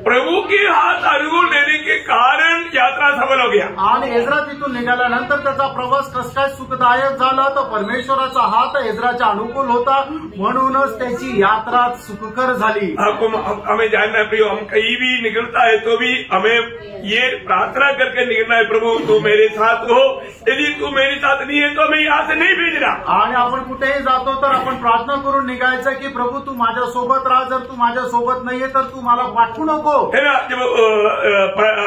प्रभु के हाथ अनुकूल देने के कारण यात्रा सफल हो गया. आणि एजरा तिथून निघाल्यानंतर त्याचा प्रवास कस काय सुखदायक झाला, तो परमेश्वराचा हात एजराच्या अनुकूल होता, म्हणूनच त्याची यात्रा सुखकर झाली. हमें जानना है प्रियो, हम कहीं भी निकलता है तो भी हमें ये प्रार्थना करके निकलना है, प्रभु तू मेरे साथ हो, यदि तू मेरे साथ नहीं है तो मैं यहाँ से नहीं भेजना. आणि आपण कुठेही जातो तर आपण प्रार्थना करून निघायचं की प्रभू तू माझ्यासोबत राहा, जर तू माझ्यासोबत नाहीये तर तू मला पाठवू नको. है ना. जब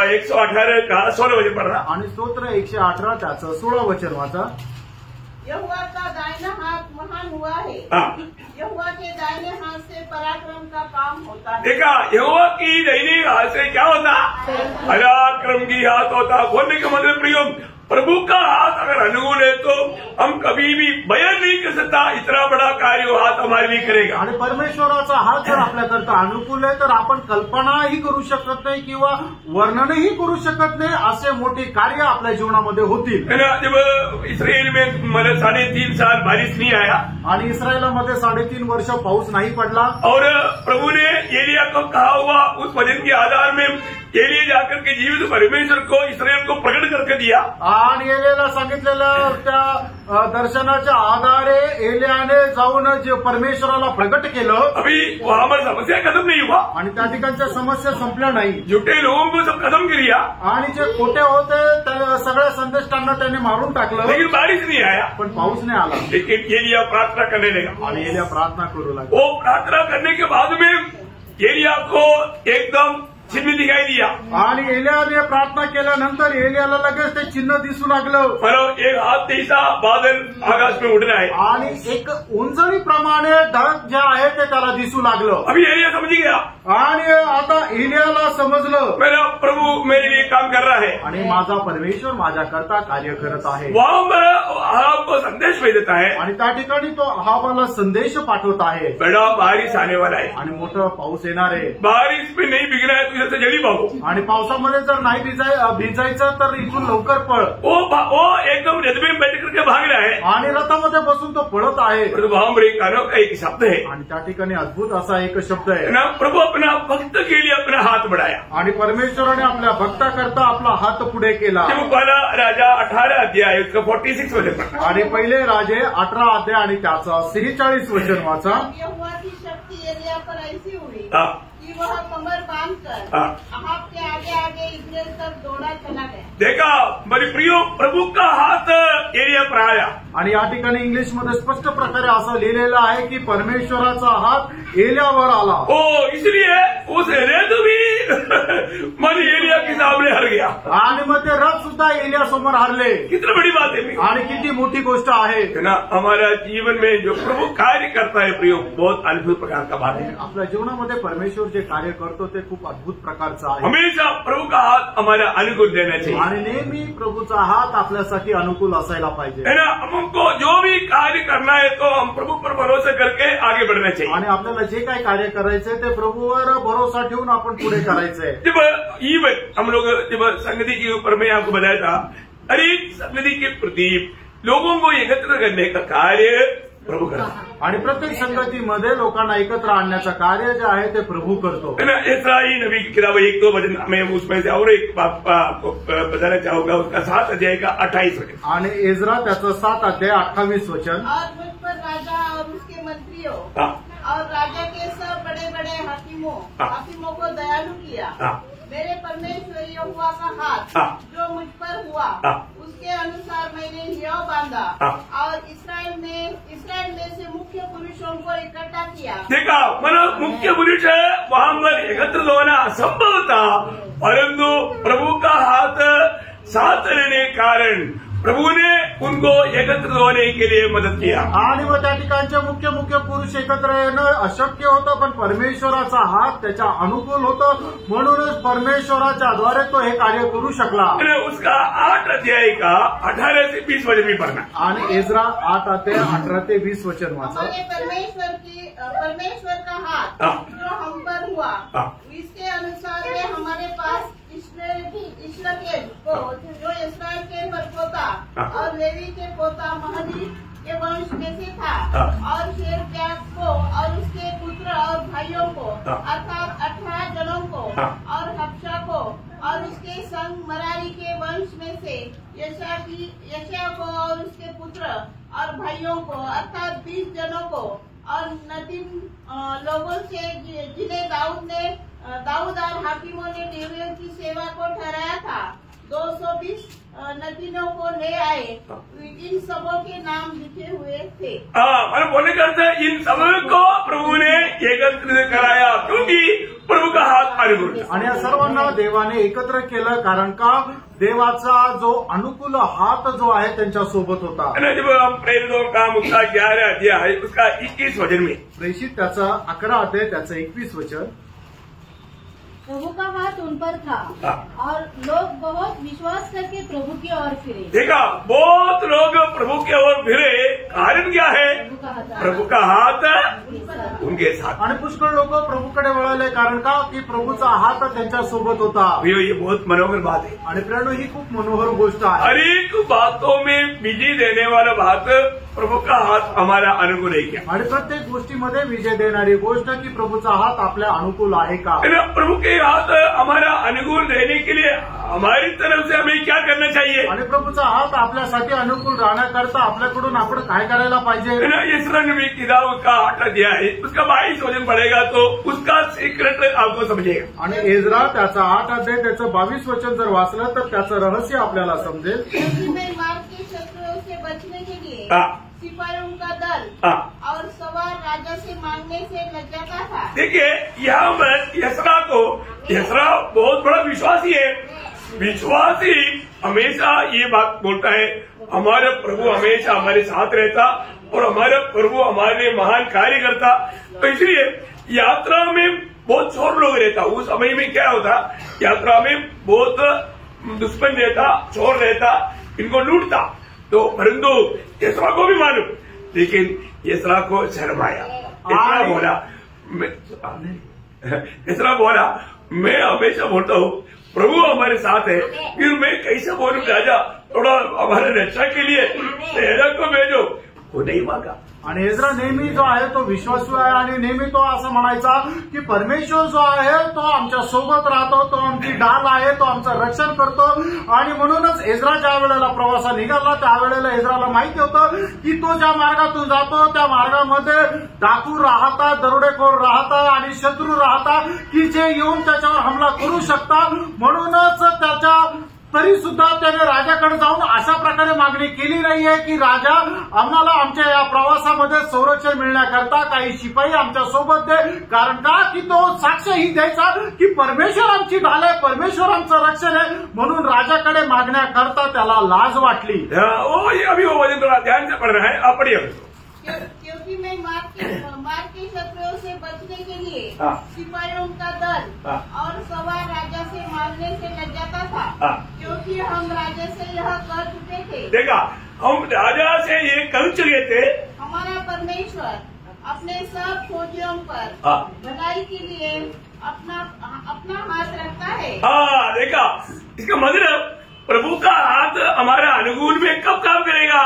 118 का 16 वचन पढ़ रहा. आणि स्तोत्र 118 त्याचं 16 वचन वाचा. यहोवा का दाहिना हाथ महान हुआ है. यहोवा के दाहिने हाथ से पराक्रम का काम होता है। देखा, यहोवा की दैनिक हाथ से क्या होता? पराक्रम की हाथ होता। बोलने का मतलब प्रियो, प्रभु का हाथ अगर अनुकूल है तो हम कभी भी बयान नहीं कर सकता इतना बड़ा कार्य वो हात हमारे लिए करेगा। आणि परमेश्वराचा हात जर आपल्याकरता अनुकूल आहे तर आपण कल्पनाही करू शकत नाही किंवा वर्णनही करू शकत नाही असे मोठे कार्य आपल्या जीवनामध्ये होतील। जब इसराइल में मतलब 3.5 साल बारिश नहीं आया आणि इस्रायलामध्ये 3.5 वर्ष पाऊस नाही पडला और प्रभु ने एलिया को कहा हुआ उस वचन के आधार में एलिया जाकर के जीवित परमेश्वर को इसराइल को प्रकट करके दिया। आणि एलियाला सांगितलेलं त्या दर्शनाच्या आधारे एलियाने जाऊन जे परमेश्वराला प्रकट केलं। अभी वहाँ पर समस्या खत्म नहीं हुआ आणि त्या ठिकाणच्या समस्या संपल्या नाही। झूठे लोगों को सब खत्म कर दिया आणि जे खोटे होते त्या सगळ्या संदेष्टांना त्याने मारून टाकलं, लेकिन बारिश नहीं आया। पण पाऊस नाही आला। लेकिन एलिया प्रार्थना करने लगा आणि एलिया प्रार्थना करू लागला। वो प्रार्थना करने के बाद में एलिया को एकदम चिन्ह दिखाई दिया आणि एलियाने प्रार्थना केल्यानंतर एलियाला लगेच ते चिन्ह दिसू लागलं। मतलब एक हाथ जैसा बादल आकाश में उड़ रहा है आणि एक उंचळीप्रमाणे ढग जे आहे ते त्याला दिसू लागलं। अभी एलिया समझ गया आणि आता एलियाला समजलं मेरा प्रभु मेरे लिए काम कर रहा है आणि माझा परमेश्वर माझ्याकरता कार्य करत आहे। वहाँ पर आपको संदेश भेज देता है आणि त्या ठिकाणी तो अहाबाला संदेश पाठवत आहे बड़ा बारिश आने वाला है आणि मोठा पाऊस येणार आहे। बारिश में नहीं बिगड़ा है तो इधर से जल्दी भागो। आणि पावसामध्ये जर नाही भिजायचं तर इथून लवकर पळ। वो एकदम रथ में बैठ करके भाग रहा है आणि रथामध्ये बसून तो पळत आहे। वहाँ पर एक कानों का एक शब्द है आणि त्या ठिकाणी अद्भुत असा एक शब्द आहे ना, प्रभु अपना भक्त के लिए अपना हाथ बढ़ाया आणि परमेश्वराने आपल्या भक्ताकरता आपला हात पुढे केला। जब पहला राजा 18 अध्याय उसका 46 वचन पढ़ा आणि पहिले राजे 18 अध्याय आणि त्याचा 46 वचन वाचा। यहोवा की शक्ति एलिया पर ऐसी हुई हाँ। कि वह कमर बांधकर हाँ। अहाब के आगे आगे इस्राएल तक दौड़ा चला गया। देखा मेरे प्रियो, प्रभु का हाथ एलिया पर आया आणि या ठिकाणी इंग्लिशमध्ये स्पष्ट प्रकारे असं लिहिलेलं आहे की परमेश्वराचा हात एलियावर आला। ओ इसलिए उस रथ भी मन एलिया के सामने हर गया आणि मग ते रथ सुद्धा एलिया समोर हरले। कितनी बड़ी बात है आणि किती मोठी गोष्ट आहे ना। हमारा जीवन में जो प्रभु कार्य करता है प्रियो, बहुत अद्भुत प्रकार का बात है। आपल्या जीवनामध्ये परमेश्वर जे कार्य करतो ते खूप अद्भुत प्रकारचं आहे। हमेशा प्रभु का हाथ हमारा अनुकूल देना चाहिए आणि नेहमी प्रभूचा हात आपल्यासाठी अनुकूल असायला पाहिजे है ना। हमको जो भी कार्य करना है तो हम प्रभु पर भरोसा करके आगे बढ़ना चाहिए। आणि आपल्याला जे काही कार्य करायचंय ते प्रभूवर भरोसा ठेवून आपण पुढे करायचंय। जब इवन हम लोग जब संगति के ऊपर मैं आपको बताया था, अरे संगति के प्रति लोगों को एकत्र करने का कार्य प्रभु करता आणि प्रत्येक संगतीमध्ये लोकांना एकत्र आणण्याचं कार्य जे आहे ते प्रभू करतो है ना। ऐसा ही नबी की किताब 1-2 वचन मैं उसमें से और एक बात आपको बताना चाहूंगा, उसका 7 अध्याय का 28 वचन। आणि इज्रा त्याचं 7 अध्याय 28 वचन। और मुझ पर राजा और उसके मंत्रियों और राजा के सब बड़े बड़े हाकिमों को दयालु किया। मेरे परमेश्वर यहोवा का हाथ जो मुझ पर हुआ उसके अनुसार मैंने हिया बांधा और इस्राएल में से मुख्य पुरुषों को इकट्ठा किया। देखा, मतलब मुख्य पुरुष वहाँ पर एकत्र होना असंभव था, परंतु प्रभु का हाथ साथ रहने के कारण प्रभु ने उनको एकत्र होने के लिए मदद किया। आणि मग त्या ठिकाणचे मुख्य पुरुष एकत्र येणं अशक्य होतं, पण परमेश्वराचा हात त्याच्या अनुकूल होतं, म्हणूनच परमेश्वराच्या द्वारे तो हे कार्य करू शकला। उसका 8 अध्याय का 18 से 20 वचन भी पढ़ना। आणि इज्रा 8 अध्याय 18 ते 20 वचन वाचा। हमारे परमेश्वर का हाथ जो हम पर हुआ इसके अनुसार वे हमारे पास इस्राएल को जो इस्राएल के परपोता और लेवी के पोता महली के वंश में से था और शेरब्याग को और उसके पुत्र और भाइयों को अर्थात 18 जनों को और हफ्शा को और उसके संग मरारी के वंश में से यशा को और उसके पुत्र और भाइयों को अर्थात 20 जनों को और नदीम लोगों से जिन्हें दाऊद और हाकिमों ने लेवियों की सेवा को ठहराया था 220 नदीनों को ले आए। इन सबों के नाम लिखे हुए थे। मैंने बोलने का अर्थ है इन सबों को प्रभु ने एकत्रित कराया, क्योंकि प्रभु का हाथ अनुकूल था। आणि या सर्वांना देवाने एकत्र केलं, कारण का देवाचा जो अनुकूल हात जो आहे त्यांच्या सोबत होता। जब हम प्रेरितों का काम उसका 11 अध्याय है, उसका 21 वचन में प्रेषित त्याचा 11 अध्याय त्याचं 21 वचन, प्रभु का हाथ उन पर था और लोग बहुत विश्वास करके प्रभु की ओर फिरे। देखा, बहुत लोग प्रभु की ओर फिरे, कारण क्या है? प्रभु का हाथ उनके साथ। आणि पुष्कळ लोक प्रभूकडे वळाले, कारण का की प्रभूचा हात त्यांच्या सोबत होता। ये बहुत मनोहर बात है। आणि प्रेरणो ही खूप मनोहर गोष्ट आहे। हर एक बातों में विजय देने वाला बात प्रभु का हाथ हमारा अनुकूल है क्या? आणि प्रत्येक गोष्टीमध्ये विजय देणारी गोष्ट की प्रभूचा हात आपल्या अनुकूल आहे का? प्रभु के हाथ हमारा अनुकूल रहने के लिए हमारी तरफ से हमें क्या करना चाहिए? आणि प्रभूचा हात आपल्यासाठी अनुकूल राहण्याकरता आपल्याकडून आपण काय करायला पाहिजे? इसरा नबी किताब का 8 अध्याय है, उसका 22 वचन पढ़ेगा तो उसका सीक्रेट आपको समझेगा। आणि एजरा त्याचा 8 अध्याय त्याचं 22 वचन जर वाचलं तर त्याचं रहस्य आपल्याला समजेल। मैं मार्ग के शत्रुओं से बचने के लिए सिपाहियों का दल और सवार राजा से मांगने से लज्जाता था। देखिए, यहाँ पर यसरा बहुत बड़ा विश्वासी है। विश्वासी हमेशा ये बात बोलता है, हमारा प्रभु हमेशा हमारे साथ रहता और हमारा प्रभु हमारे लिए महान कार्य करता। तो इसलिए यात्रा में बहुत चोर लोग रहता। उस समय में क्या होता, यात्रा में बहुत दुश्मन रहता, चोर रहता, इनको लूटता। तो परंतु यसरा को भी मालूम, लेकिन यसरा को शर्म आया। यसरा बोला मैं हमेशा बोलता हूँ प्रभु हमारे साथ है, फिर मैं कैसे बोलूं राजा थोड़ा हमारे रक्षा के लिए सेना को भेजो, वो नहीं मांगा। आणि एजरा नेहमी जो आहे तो विश्वासू आहे आणि नेहमी तो असं म्हणायचा की परमेश्वर जो आहे तो आमच्या सोबत राहतो, तो आमची ढाल आहे, तो आमचं रक्षण करतो। आणि म्हणूनच एजरा ज्या वेळेला प्रवासा निघाला त्यावेळेला एजराला माहिती होतं की तो ज्या मार्गातून जातो त्या मार्गामध्ये डाकू राहतात, दरोडेखोर राहतात आणि शत्रू राहतात की जे येऊन त्याच्यावर हमला करू शकतात। म्हणूनच त्याच्या तरी सुद्धा त्याने राजाकडे जाऊन अशा प्रकारे मागणी केली नाहीये की राजा आम्हाला आमच्या या प्रवासामध्ये संरक्षण मिळण्याकरता काही शिपाई आमच्या सोबत दे, कारण का की तो साक्ष ही द्यायचा की परमेश्वर आमची ढाल आहे, परमेश्वर आमचं रक्षण आहे। म्हणून राजाकडे मागण्याकरता त्याला लाज वाटली। अभी वो वचन थोड़ा ध्यान से पढ़ रहा है, आप पढ़िए। क्योंकि मैं मार्ग के शत्रुओं से बचने के लिए सिपाहियों का दल और सवार राजा से मांगने से लज्जाता था, क्योंकि हम राजा से यह कर चुके थे। देखा, हम राजा से ये कर चुके थे, हमारा परमेश्वर अपने सब फौजियों पर भलाई के लिए अपना हाथ रखता है। देखा, इसका मतलब प्रभु का हाथ हमारा अनुकूल में कब काम करेगा?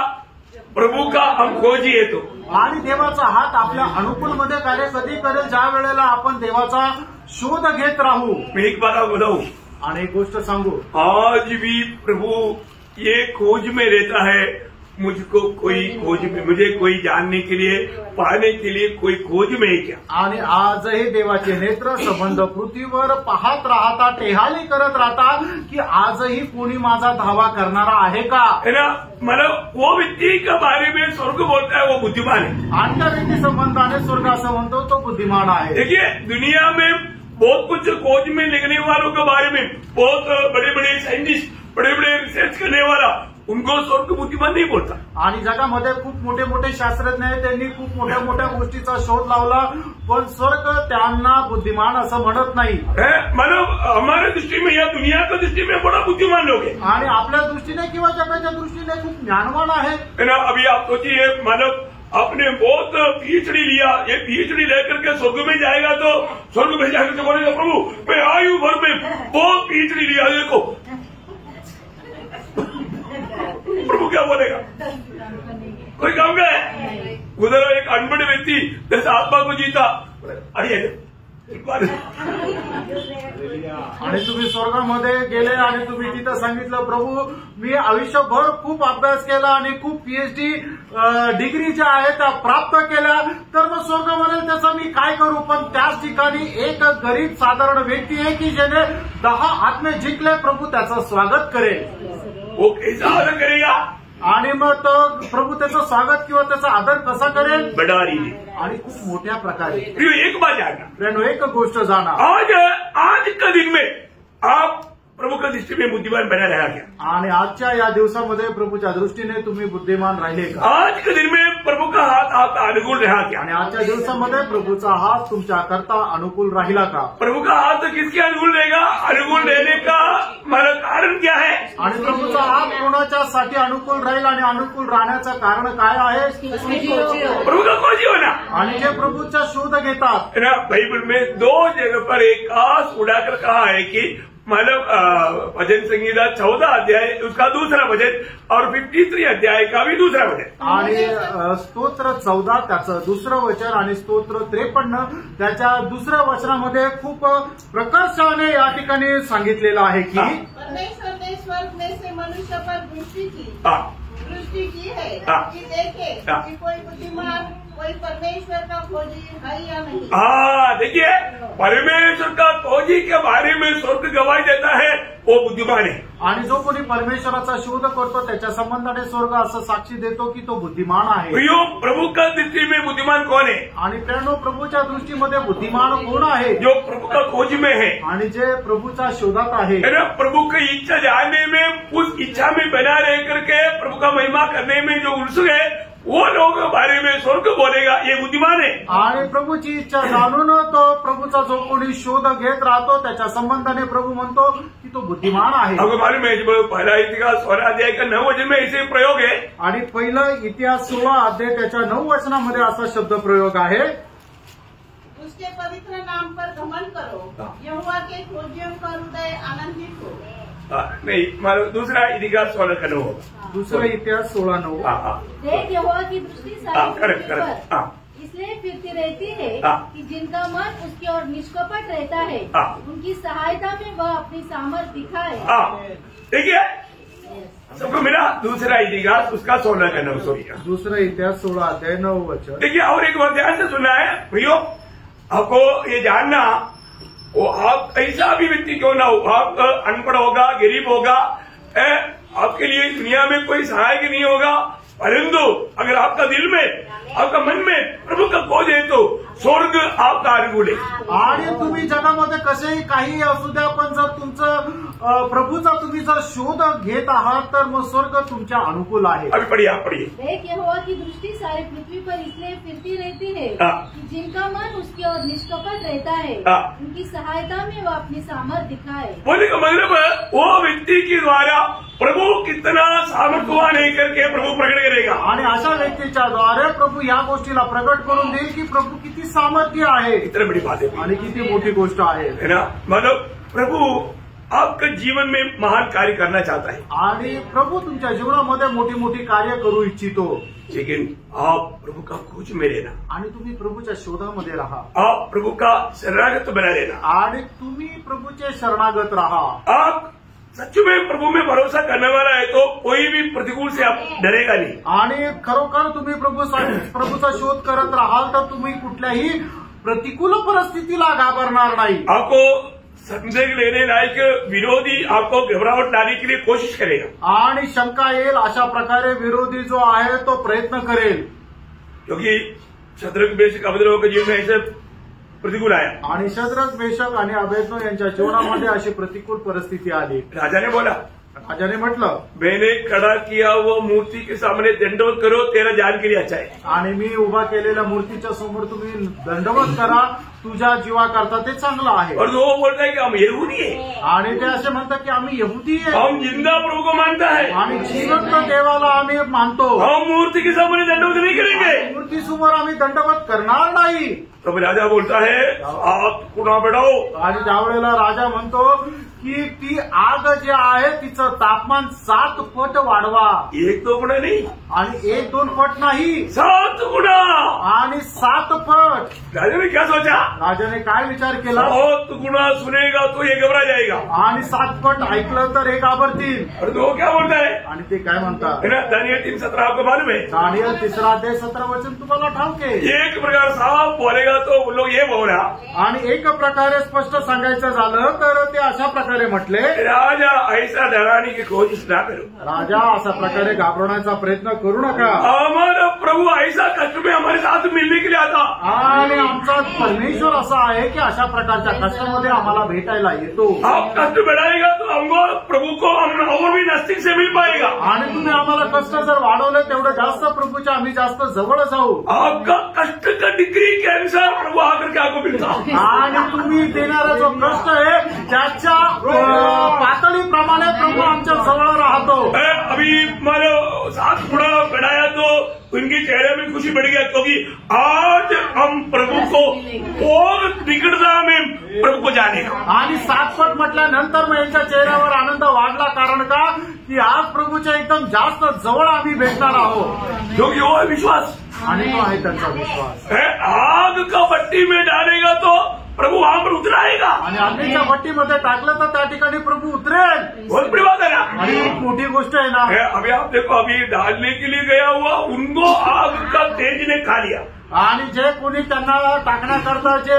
प्रभु का हम खोजिए तो। आणि देवाचा हात आपल्या अनुकूलमध्ये कार्य कधी करेल? ज्या वेळेला आपण देवाचा शोध घेत राहू। मैं एक बात आपको बताऊं, आणि एक गोष्ट सांगू, आज भी प्रभु ये खोज में रहता है। मुझको कोई खोज में, मुझे कोई जानने के लिए, पाने के लिए कोई खोज में है क्या? आणि आजही देवाचे नेत्र संबंध पृथ्वीवर पाहत राहतात, टेहाली करत राहतात की आजही कोणी माझा धावा करणारा आहे का? है ना, मतलब वो व्यक्ति के बारे में स्वर्ग बोलता है वो बुद्धिमान है। आणि त्या व्यक्ती संबंधाने स्वर्ग असं म्हणतो तो बुद्धिमान आहे। देखिए, दुनिया में बहुत कुछ खोज में लिखने वालों के बारे में, बहुत बड़े बड़े साइंटिस्ट, बड़े बड़े रिसर्च करने वाला, उनको स्वर्ग बुद्धिमान नहीं बोलता। आणि जगामध्ये खूप मोठे मोठे शास्त्रज्ञ आहेत, त्यांनी खूप मोठ्या मोठ्या गोष्टीचा शोध लावला, पण स्वर्ग त्यांना बुद्धिमान असं म्हणत नाही। मतलब हमारे दृष्टि में या दुनिया की दृष्टि में बड़ा बुद्धिमान लोग हैं आणि आपल्या दृष्टीने किंवा जगाच्या दृष्टीने खूप ज्ञानवान आहे। है ना, अभी आप सोचिए, मतलब आपने बहुत पीएचडी लिया, ये पीएचडी लेकर के स्वर्ग में जाएगा तो स्वर्ग में जाकर के बोलेगा प्रभु मैं आयु भर में बहुत पीएचडी लिया, देखो प्रभु क्या बोलेगा? कोई काम का है? उधर एक अनपढ़ व्यक्ति जैसे आत्मा को जीता, आइए आणि तुम्ही स्वर्गामध्ये गेले आणि तुम्ही तिथं सांगितलं प्रभू मी आयुष्यभर खूप अभ्यास केला आणि खूप पीएचडी डिग्री ज्या आहेत त्या प्राप्त केल्या, तर मग स्वर्ग म्हणेल त्याचं मी काय करू? पण त्याच ठिकाणी एक गरीब साधारण व्यक्ती आहे की ज्याने 10 आत्मे जिंकले, प्रभू त्याचं स्वागत करेल। वो कैसा आदर करेगा? आणि मग तो प्रभू त्याचं स्वागत किंवा त्याचा आदर कसा करेल? बडारी आणि खूप मोठ्या प्रकारे। एक बात जानना, एक गोष्ट जाणा, आज आज के दिन में आप प्रभु की दृष्टि में बुद्धिमान बना रहा क्या? आणि आजच्या या दिवसामध्ये प्रभूच्या दृष्टीने तुम्ही बुद्धिमान राहिले का? आज के दिन में प्रभु का हाथ आपका अनुकूल रहा क्या? आणि आजच्या दिवसामध्ये प्रभूचा हात तुमच्या करता अनुकूल राहिला का? प्रभु का हाथ किसके अनुकूल रहेगा? अनुकूल रहने का हमारा कारण क्या है? आणि प्रभूचा हात कोणाच्यासाठी अनुकूल राहील आणि अनुकूल राहण्याचं कारण काय आहे? प्रभु का खोजी होना। आणि जे प्रभूचा शोध घेतात, है ना, बाइबल में 2 जगह पर एक खास उड़ाकर कहा है कि मतलब भजन संगीता 14 अध्याय उसका दूसरा भजन और 53 अध्याय का भी दूसरा भजन, आणि स्तोत्र 14 त्याचं दुसरं वचन आणि स्तोत्र 53 त्याच्या दुसऱ्या वचनामध्ये खूप प्रकर्षाने या ठिकाणी सांगितलेलं आहे की परमेश्वर ने स्वर्ग में से मनुष्य पर दृष्टि की है कि देखे कि कोई बुद्धिमान, कोई परमेश्वर का खोजी है या नहीं। हाँ, देखिए, परमेश्वर का खोजी के बारे में स्वर्ग गवाही देता है, वो बुद्धिमान है। आणि जो कोणी परमेश्वराचा शोध करतो त्याच्या संबंधाने स्वर्ग असं साक्षी देतो की तो बुद्धिमान आहे। प्रियो, प्रभु का दृष्टि में बुद्धिमान कौन है? आणि प्रेरणो प्रभूच्या दृष्टीमध्ये बुद्धिमान कोण आहे? जो प्रभु का खोज में है, आणि जे प्रभूच्या शोधात आहे। है ना, प्रभु की इच्छा जानने में, उस इच्छा में बना रह करके प्रभु का महिमा करने में जो उत्सुक है, वो लोग बारे में स्वर्ग बोलेगा ये बुद्धिमान है। आणि प्रभूची इच्छा जाणून तो प्रभूचा जो कोणी शोध घेत राहतो त्याच्या संबंधाने प्रभू म्हणतो की तो बुद्धिमान आहे। आपको मालूम है, जब पहला इतिहास 16 अध्याय का 9 वचन में ऐसे प्रयोग है, आणि पहिलं इतिहास 16 अध्याय त्याच्या 9 वचनामध्ये असा शब्द प्रयोग आहे, उसके पवित्र नाम पर घमंड करो, यहोवा के खोजियों का हृदय आनंदित हो। नहीं, मतलब दूसरा इतिहास 16 का 9 होगा। दुसरा इतिहास 16:9। देख यहोवा की दृष्टि सारी करेक्ट पृथ्वी करेक्ट। पर इसलिए फिरती रहती है कि जिनका मन उसकी ओर निष्कपट रहता है, उनकी सहायता में वह अपनी सामर्थ दिखाए। देखिए, सबको मिला दूसरा इतिहास उसका 16 का 9 सॉरी। दुसरा इतिहास 16 अध्याय 9 वचन। देखिए, और एक बात ध्यान से सुनना है प्रियो, आपको ये जानना, वो आप ऐसा भी व्यक्ति क्यों ना हो, आप अनपढ़ होगा, गरीब होगा, आपके लिए दुनिया में कोई सहायक नहीं होगा, परंतु अगर आपका दिल में, आपका मन में प्रभु का खोज है तो स्वर्ग आपका अनुकूल है। आणि तुम्ही जगामध्ये कसेही काही असू द्या, पण जर तुमचं प्रभूचा तुम्ही जर शोध घेत आहात तर मग स्वर्ग तुमच्या अनुकूल आहे। अभी पढ़िए, आप पढ़िए। देख यहोवा की दृष्टि सारी पृथ्वी पर इसलिए फिरती रहती है कि जिनका मन उसकी ओर निष्कपट रहता है, उनकी सहायता में वह अपनी सामर्थ दिखाए। बोलने का मतलब वो व्यक्ति के द्वारा प्रभु कितना सामर्थ्यवान है करके प्रभु प्रकट करेगा। आणि अशा व्यक्तीच्या द्वारे प्रभू या गोष्टीला प्रकट करून देईल की प्रभू किती सामर्थ्य आहे। इतनी बड़ी बात है आणि किती मोठी गोष्ट आहे, है ना। मतलब प्रभु आपके जीवन में महान कार्य करना चाहता है, आणि प्रभू तुमच्या जीवनामध्ये मोठी मोठी कार्य करू इच्छितो, लेकिन आप प्रभु का खोज में रहना, आणि तुम्ही प्रभूच्या शोधामध्ये राहा, आप प्रभु का शरणागत बना लेना, आणि तुम्ही प्रभूचे शरणागत राहा। आप सच में प्रभु में भरोसा करने वाला है तो कोई भी प्रतिकूल से आप डरेगा नहीं। आणि खरोखर तुम्ही प्रभूचा शोध करत राहाल तर तुम्ही कुठल्याही प्रतिकूल परिस्थितीला घाबरणार नाही। आपको संदेह लेने लायक विरोधी आपको घबराहट लाने के लिए कोशिश करेगा, आणि शंका येईल अशा प्रकारे विरोधी जो आहे तो प्रयत्न करेल, क्योंकि शत्रु बेशक अबेदनगो के जीवन में ऐसे प्रतिकूल आया। आणि शद्रक, मेशक आणि अबेदनो यांच्या जीवनामध्ये अशी प्रतिकूल परिस्थिती आली। राजा ने बोला, राजाने म्हटलं, मैंने खड़ा किया वो मूर्ति के सामने दंडवत करो, तेरा जान के लिए अच्छा है। आणि मी उभा केलेल्या मूर्तीच्या समोर तुम्ही दंडवत करा, तुझ्या जीवाकरता ते चांगलं आहे। और वो बोलता है कि हम यहूदी है, आणि ते असे म्हणतात की आम्ही यहुदी आहे, हम जिंदा प्रभु को मानता है, आणि जिवंत देवाला आम्ही मानतो, हम मूर्ति के सामने दंडवत नहीं करेंगे, मूर्तीसमोर आम्ही दंडवत करणार नाही। तब राजा बोलता है आप पुन्हा बढ़ाओ, आणि त्यावेळेला राजा म्हणतो की ती आग जे आहे तिचं तापमान 7 पट वाढवा, 1-2 गुना नहीं, आणि 1-2 पट नाही, 7 गुना। आणि 7 पट। राजा ने क्या सोचा, राजाने काय विचार केला, 7 गुना सुनेगा तो ये घबरा जाएगा, आणि 7 पट ऐकलं तर हे घाबरतील। और तो क्या बोलता है, आणि ते काय म्हणतात, है ना, दानियल 3:17 आपको मालूम है, दानियल 3 अध्याय 17 वचन तुम्हाला ठाऊक आहे। एक प्रकार साफ बोलेगा तो वो लोग ये बोल रहा, आणि एक प्रकारे स्पष्ट सांगायचं झालं तर ते अशा प्रकारे म्हटले, राजा ऐसा डराने की कोशिश ना करो, राजा अशा प्रकारे घाबरवण्याचा प्रयत्न करू नका, हमारा प्रभु ऐसा कष्ट में हमारे साथ मिलने के लिए आता, आणि आमचा परमेश्वर परमेश्वर असा आहे की अशा प्रकारच्या कष्टामध्ये आम्हाला भेटायला येतो. आप कष्ट बढ़ाएगा तो हमको प्रभु को हम और भी नजदीक से मिल पाएगा. आणि तुम्ही आम्हाला कष्ट जर वाढवले तेवढं जास्त प्रभूच्या आम्ही जास्त जवळ जाऊ. आपका कष्ट का डिग्री के अनुसार प्रभु आकर के आपको मिलता. आणि तुम्ही देणारा जो कष्ट आहे त्याच्या पातळीप्रमाणे प्रभू आमच्या जवळ राहतो. अभी मानो साथ थोड़ा बढ़ाया तो उनके चेहरे में खुशी बढ़ गया, क्योंकि आज हम प्रभु को और निकटता में प्रभु को जानेगा. आणि 7 पट म्हटल्यानंतर मग यांच्या चेहऱ्यावर आनंद वाढला. कारण का की आज प्रभूच्या एकदम जास्त जवळ आम्ही भेटणार आहोत. क्योंकि वो है विश्वास. आणि तो आहे त्यांचा विश्वास. आग का भट्टी में डालेगा तो प्रभु वहां पर उतराएगा. आणि अग्नीच्या भट्टीमध्ये टाकलं तर त्या ठिकाणी प्रभू उतरेल. बहुत बड़ी बात है ना. आणि खूप मोठी गोष्ट आहे ना. अभी आप देखो, अभी डालने के लिए गया हुआ उनको आग का तेज ने खा लिया. आणि जे कोणी त्यांना टाकण्याकरता जे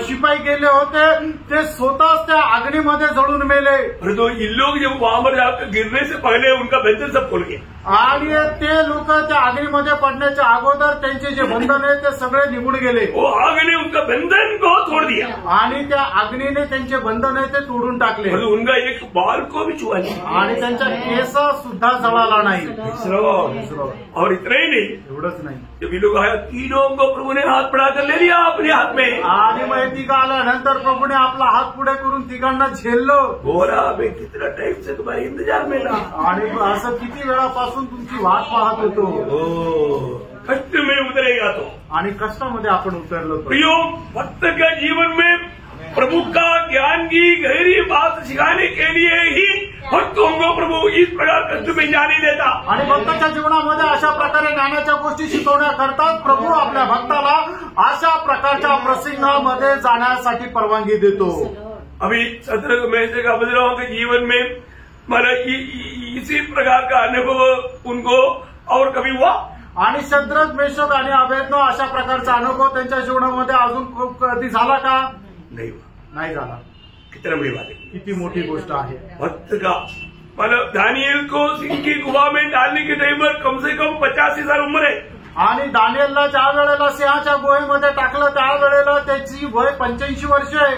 शिपाई गेले होते ते स्वतःच त्या अग्नीमध्ये जळून मेले. तो इन लोग जब वहां पर जाकर गिरने से पहले उनका बंधन सब खोल गया. आणि ते लोक त्या अग्नीमध्ये पडण्याच्या अगोदर त्यांचे जे बंधन आहे ते सगळे निघून गेले. वो आग ने उनका बंधन को तोड़ दिया. आणि त्या अग्नीने त्यांचे बंधन आहे ते तोडून टाकले. उनका एक बाल को भी छुआ लिया. आणि त्यांच्या केस सुद्धा जळाला नाही. और इतना ही नहीं, एवढंच नाही, जब ये लोग आया तीनों को प्रभु ने हाथ बढ़ाकर ले लिया अपने हात में. आणि मग तिघ आल्यानंतर प्रभूने आपला हात पुढे करून तिघांना झेललं. बोला मैं कितना टाइम से तुम्हारे इंतजार में था. आणि असं किती वेळापासून तुमची वाट पाहत होतो. कष्ट में उतरेगा तो. आणि कष्टामध्ये आपण उतरलो. प्रियो, भक्त के जीवन में प्रभु का ज्ञान की गहरी बात सिखाने के लिए ही भक्तों को प्रभु इस प्रकार कष्ट में जाने देता. आणि भक्ताच्या जीवनामध्ये अशा प्रकारे ज्ञानाच्या गोष्टी शिकवण्याकरता प्रभु आपल्या भक्ताला अशा प्रकारच्या प्रसंगामध्ये जाण्यासाठी परवानगी देतो. अभी सत्र में अभिद्रव के जीवन में मतलब इसी प्रकार का अनुभव उनको और कभी हुआ. आणि शद्रक, मेषक आणि अभेदनो अशा प्रकारचा अनुभव त्यांच्या जीवनामध्ये अजून कधी झाला का? नाही झाला. कितना बड़ी बात है, किती मोठी गोष्ट आहे. भक्त का मतलब दानियल को सिंह की गुफा में डालने के टाइम पर कम से कम 85 साल उम्र है. आणि दानियलला ज्या वेळेला सिंहाच्या गुहेमध्ये टाकलं त्या वेळेला त्याची वय 85 वर्ष आहे.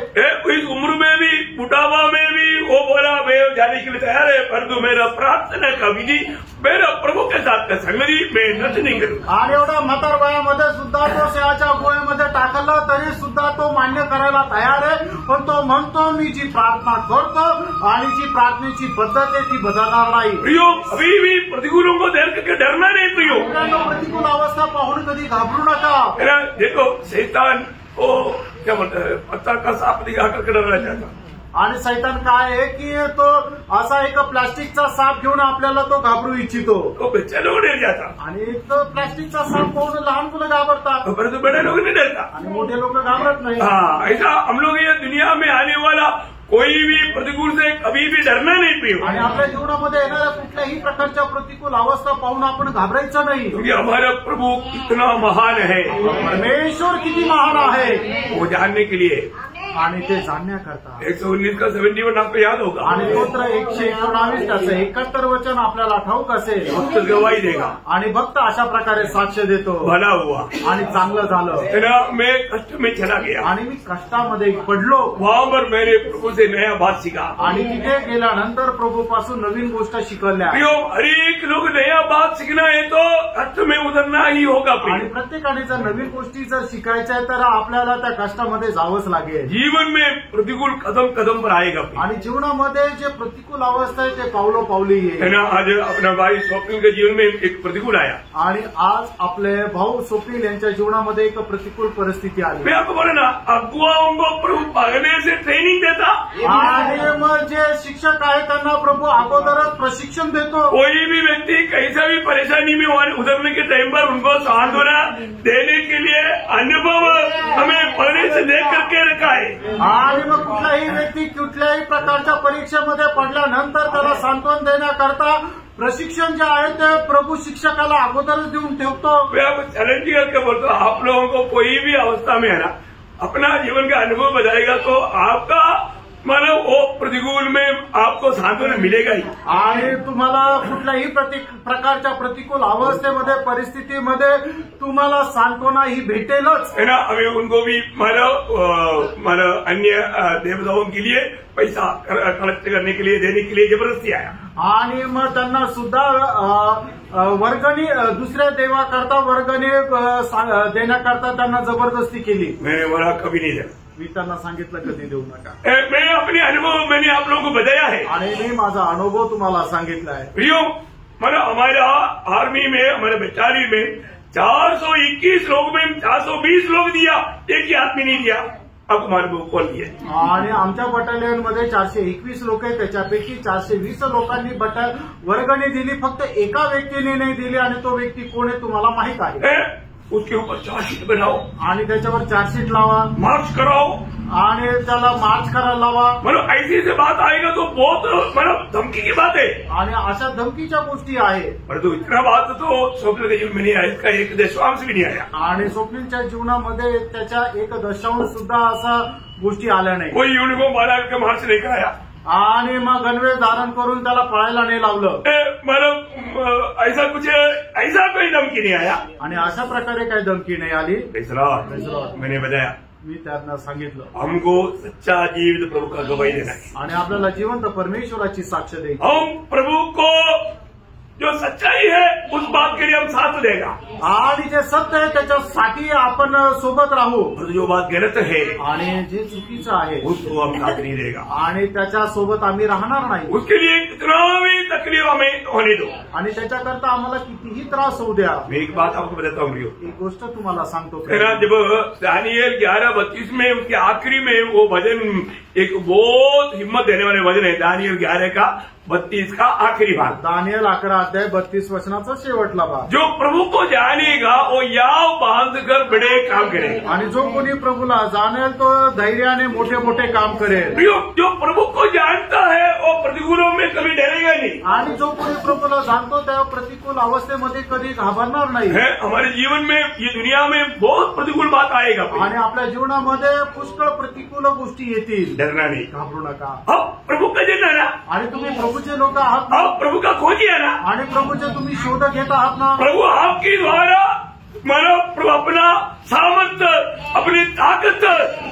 इस उम्र में भी, बुढ़ापा में भी वो बोला मैं जाने के लिए तैयार है, परंतु मेरा प्रार्थना का विधि मेरा प्रभु के साथ का संगति मैं नष्ट नहीं करूंगा. आणि एवढ्या म्हातार वयामध्ये सुद्धा तो सिंहाच्या गुहेमध्ये टाकलं तरी सुद्धा तो मान्य करायला तयार आहे. पण तो म्हणतो मी जी प्रार्थना करतो आणि जी प्रार्थनेची पद्धत आहे ती बदलणार नाही. प्रियो, अभी भी प्रतिकूलों को देख करके डरना नहीं. प्रियो, प्रतिकूल अवस्था पाहून कधी घाबरू नका. देखो शैतान को क्या बोलता है, पत्थर का सांप दिखा करके डराना चाहता. आणि सैतान काय आहे की तो असा एक प्लास्टिकचा साप घेऊन आपल्याला तो घाबरू इच्छितो. तो बच्चे लोग डर जाता. आणि तो प्लास्टिकचा साप पाहून लहान मुलं घाबरतात. परंतु बड़े लोग नहीं डरता. आणि मोठे लोक घाबरत नाही. हाँ, ऐसा हम लोग ये दुनिया में आने वाला कोई भी प्रतिकूल से कभी भी डरना नहीं. पियो, आणि आपल्या जीवनामध्ये येणाऱ्या कुठल्याही प्रकारच्या प्रतिकूल अवस्था पाहून आपण घाबरायचं नाही. क्योंकि हमारा प्रभु कितना महान है, परमेश्वर किती महान आहे वो जानने के लिए. आणि ते जाणण्याकरता 119 का 71 आपको याद होगा. आणि स्तोत्र 119 त्याचं 71 वचन आपल्याला ठाऊक असेल. भक्त गवाही देगा. आणि भक्त अशा प्रकारे साक्ष देतो, भला हुआ आणि चांगलं झालं. मैं कष्ट में चला गया आणि मी कष्टामध्ये पडलो. वहां पर मैंने प्रभु से नया बात सीखा. आणि तिथे गेल्यानंतर प्रभूपासून नवीन गोष्ट शिकवल्या. हर एक लोग नया बात सीखना है तो कष्ट में उतरना ही होगा. आणि प्रत्येकाने जर नवीन गोष्टी जर शिकायच्या आहे तर आपल्याला त्या कष्टामध्ये जावंच लागेल. जीवन में प्रतिकूल कदम कदम पर आएगा. आणि जीवनामध्ये जे प्रतिकूल अवस्था आहे ते पावलो पावली है ना. आज अपना भाई स्वप्निल के जीवन में एक प्रतिकूल आया. आणि आज आपले भाऊ स्वप्निल यांच्या जीवनामध्ये एक प्रतिकूल परिस्थिती आली. मैं आपको बोला ना, अगुवाओं को प्रभु पहले से ट्रेनिंग देता. आणि मग जे शिक्षक आहे त्यांना प्रभू अगोदरच प्रशिक्षण देतो. कोई भी व्यक्ति कैसा भी परेशानी में उतरने के टाइम पर उनको सांत्वना देने के लिए अनुभव हमें पहले से देख करके रखा है. आणि मग कुठलाही व्यक्ती कुठल्याही प्रकारच्या परीक्षेमध्ये पडल्यानंतर त्याला सांत्वन देण्याकरता प्रशिक्षण जे आहे ते प्रभू शिक्षकाला अगोदरच देऊन ठेवतो. चैलेंज करके बोलतो, आप लोगों को कोई भी अवस्था में है ना अपना जीवन का अनुभव बताएगा तो आपका मानो वो प्रतिकूल में आपको सांत्वना मिलेगा ही। आणि तुम्हाला कुठल्याही प्रकारच्या प्रतिकूल अवस्थेमध्ये परिस्थितीमध्ये तुम्हाला सांत्वना ही भेटेलच है ना। अभी उनको भी मानो अन्य देवताओं के लिए पैसा कलेक्ट करने के लिए देने के लिए जबरदस्ती आया आणि मग त्यांना सुद्धा वर्गणी दुसऱ्या देवाकरता वर्गणी देण्याकरता त्यांना जबरदस्ती केली। मैंने बोला कभी नहीं दिया। मी त्यांना सांगितलं कधी देऊ नका। मैं अपने अनुभव मैंने आप लोगों को बताया है आणि मी माझा अनुभव तुम्हाला सांगितला आहे। प्रियो, मानो हमारा आर्मी में हमारे बटालियन में 421 लोग में 420 लोग दिया, एक ही आदमी नहीं दिया। अब हमारे को कौन दिया? आणि आमच्या बटालियन मध्ये 421 लोक आहेत, त्याच्यापैकी 420 लोकांनी वर्गणी दिली, फक्त एका व्यक्तीने नाही दिली आणि तो व्यक्ती कोण आहे तुम्हाला माहित आहे। उसके ऊपर चार्जशीट बनाओ आणि त्याच्यावर चार्जशीट लावा, मार्च कराओ आणि त्याला मार्च करायला लावा। मतलब ऐसी से बात आएगा तो बहुत मतलब धमकी की बात है आणि अशा धमकीच्या गोष्टी आहे। परंतु इतना बात तो स्वप्न के जीवन में नहीं आया, इसका एक दशमांश भी नहीं आया। आणि स्वप्नीलच्या जीवनामध्ये त्याच्या एक दशांश सुद्धा असा गोष्टी आल्या नाही। कोई युनिफॉर्म वाला के मार्च नहीं कराया आणि मग गणवेश धारण करून त्याला पळायला नाही लावलं। मतलब ऐसा कोई धमकी नहीं आया आणि अशा प्रकारे काही धमकी नाही आली। मैंने बताया, मी त्यांना सांगितलं हमको सच्चा जीवित प्रभु का गवाही देना है आणि आपल्याला जिवंत परमेश्वराची साक्ष द्यायची। हम प्रभु को जो सच्चाई है उस बात के लिए हम साथ देगा आणि जे सत्य आहे त्याच्यासाठी आपण सोबत राहू, और जो बात गलत है आणि जे चुकीचं आहे उसको हम साथ नहीं देगा आणि त्याच्या सोबत आम्ही राहणार नाही। उसके लिए कितना भी तकलीफ हमें होने दो आणि त्याच्याकरता आम्हाला कितीही त्रास होऊ द्या। मैं एक बात आपको बताता हूँ प्रियो, एक गोष्ट तुम्हाला सांगतो। जब दानियल 11:32 में उसके आखिरी में वो भजन एक बहुत हिम्मत देने वाले भजन है, दानियल 11:32 का आखिरी भाग, दानियल 11:32 शेवटला भाग। जो प्रभु को जानेगा वो याव बांध कर बड़े काम करेगा आणि जो कोणी प्रभूला जाणेल तो धैर्याने मोठे मोठे काम करेल। जो प्रभु को जानता है वो प्रतिकूलों में कभी डरेगा नहीं आणि जो कोणी प्रभूला जाणतो त्या प्रतिकूल अवस्थेमध्ये कधी घाबरणार नाही। हमारे जीवन में ये दुनिया में बहुत प्रतिकूल बात आएगा आणि आपल्या जीवनामध्ये पुष्कळ प्रतिकूल गोष्टी येतील, डरना नहीं, घाबरू नका। अब प्रभु का जन ना, आणि तुम्ही प्रभूचे लोक आहात ना, अब प्रभु का खोजी है ना, आणि प्रभूचे तुम्ही शोध घेत आहात ना। प्रभु आपकी द्वारा मानो प्रभु अपना सामर्थ्य अपनी ताकत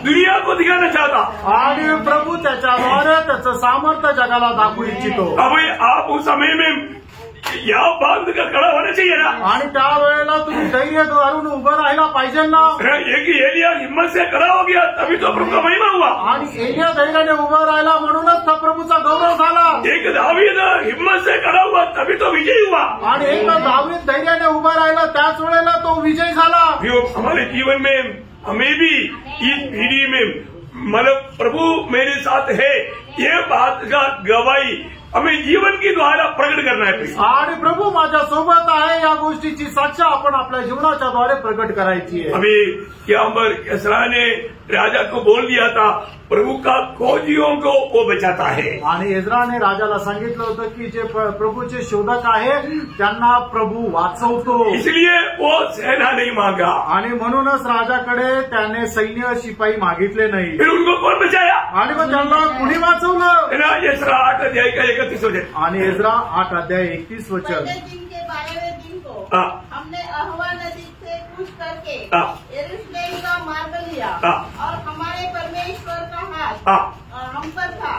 दुनिया को दिखाना चाहता आणि प्रभू त्याच्याद्वारे त्याचं सामर्थ्य जगाला दाखवू इच्छितो। अभी आप उस समय में या बांध कर खड़ा होना चाहिए ना, आणि त्यावेळेला तुम्ही धैर्य धरून उभं राहायला पाहिजे ना। एक ही एलिया हिम्मत से खड़ा हो गया तभी तो प्रभु का महिमा हुआ, आणि एलिया धैर्याने उभं राहिला म्हणूनच तर प्रभूचा गौरव झाला। एक दावीद हिम्मत से खड़ा हुआ तभी तो विजयी हुआ, आणि एक दावीद धैर्याने उभं राहिला त्याच वेळेला तो विजय झाला। हमारे जीवन में हमें भी इस पीढ़ी में मतलब प्रभु मेरे साथ है ये बात का गवाही हमें जीवन के द्वारा प्रकट करना है। आणि प्रभू माझ्या सोबत आहे या गोष्टीची साक्ष आपण आपल्या जीवनाच्या द्वारे प्रकट करायची आहे। अभी क्या यसरा ने राजा को बोल दिया था प्रभु का खोजियों को वो बचाता है, आणि इस्राने राजाला सांगितलं होतं की जे प्रभूचे शोधक आहे त्यांना प्रभू वाचवतो, इसलिए वो सेना नहीं मांगा आणि म्हणूनच राजाकडे त्याने सैन्य शिपाई मागितले नाही। फिर उनको कौन बचाया? आणि मग त्यांना कुणी वाचवलं? यसरा 8 अध्याय का 31 वचन, आणि इस्रा 8:31 पहले दिन के 12वें दिन को हमने अहवा नदी से कूच करके यरूशलेम का मार्ग लिया और हमारे परमेश्वर का हाथ हम पर था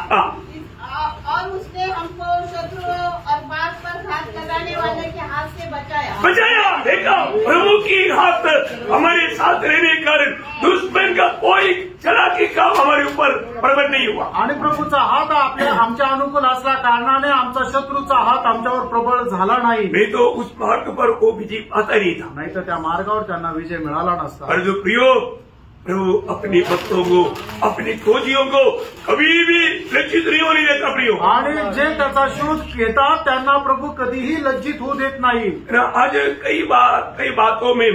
और उसने हमको शत्रुओं और बाग पर हाथ लगाने वाले के हाथ से बचाया। देखा प्रभु की हाथ हमारे साथ रहने के कारण दुश्मन का कोई चलाकी काम हमारे ऊपर प्रकट नहीं हुआ, आणि प्रभूचा हात आमच्या अनुकूल असल्या कारणाने आमचा शत्रूचा हात आमच्यावर प्रबळ झाला नाही। नहीं तो उस मार्ग पर वो विजय पाता नहीं था, नाही तर त्या मार्गावर त्यांना विजय मिळाला नसता। पर जो प्रियो प्रभु अपनी भक्तों को अपनी खोजियों को कभी भी लज्जित नहीं होने देता प्रियो, आणि जे त्याचा शोध घेतात त्यांना प्रभू कधीही लज्जित होऊ देत नाही। आज कई बातों में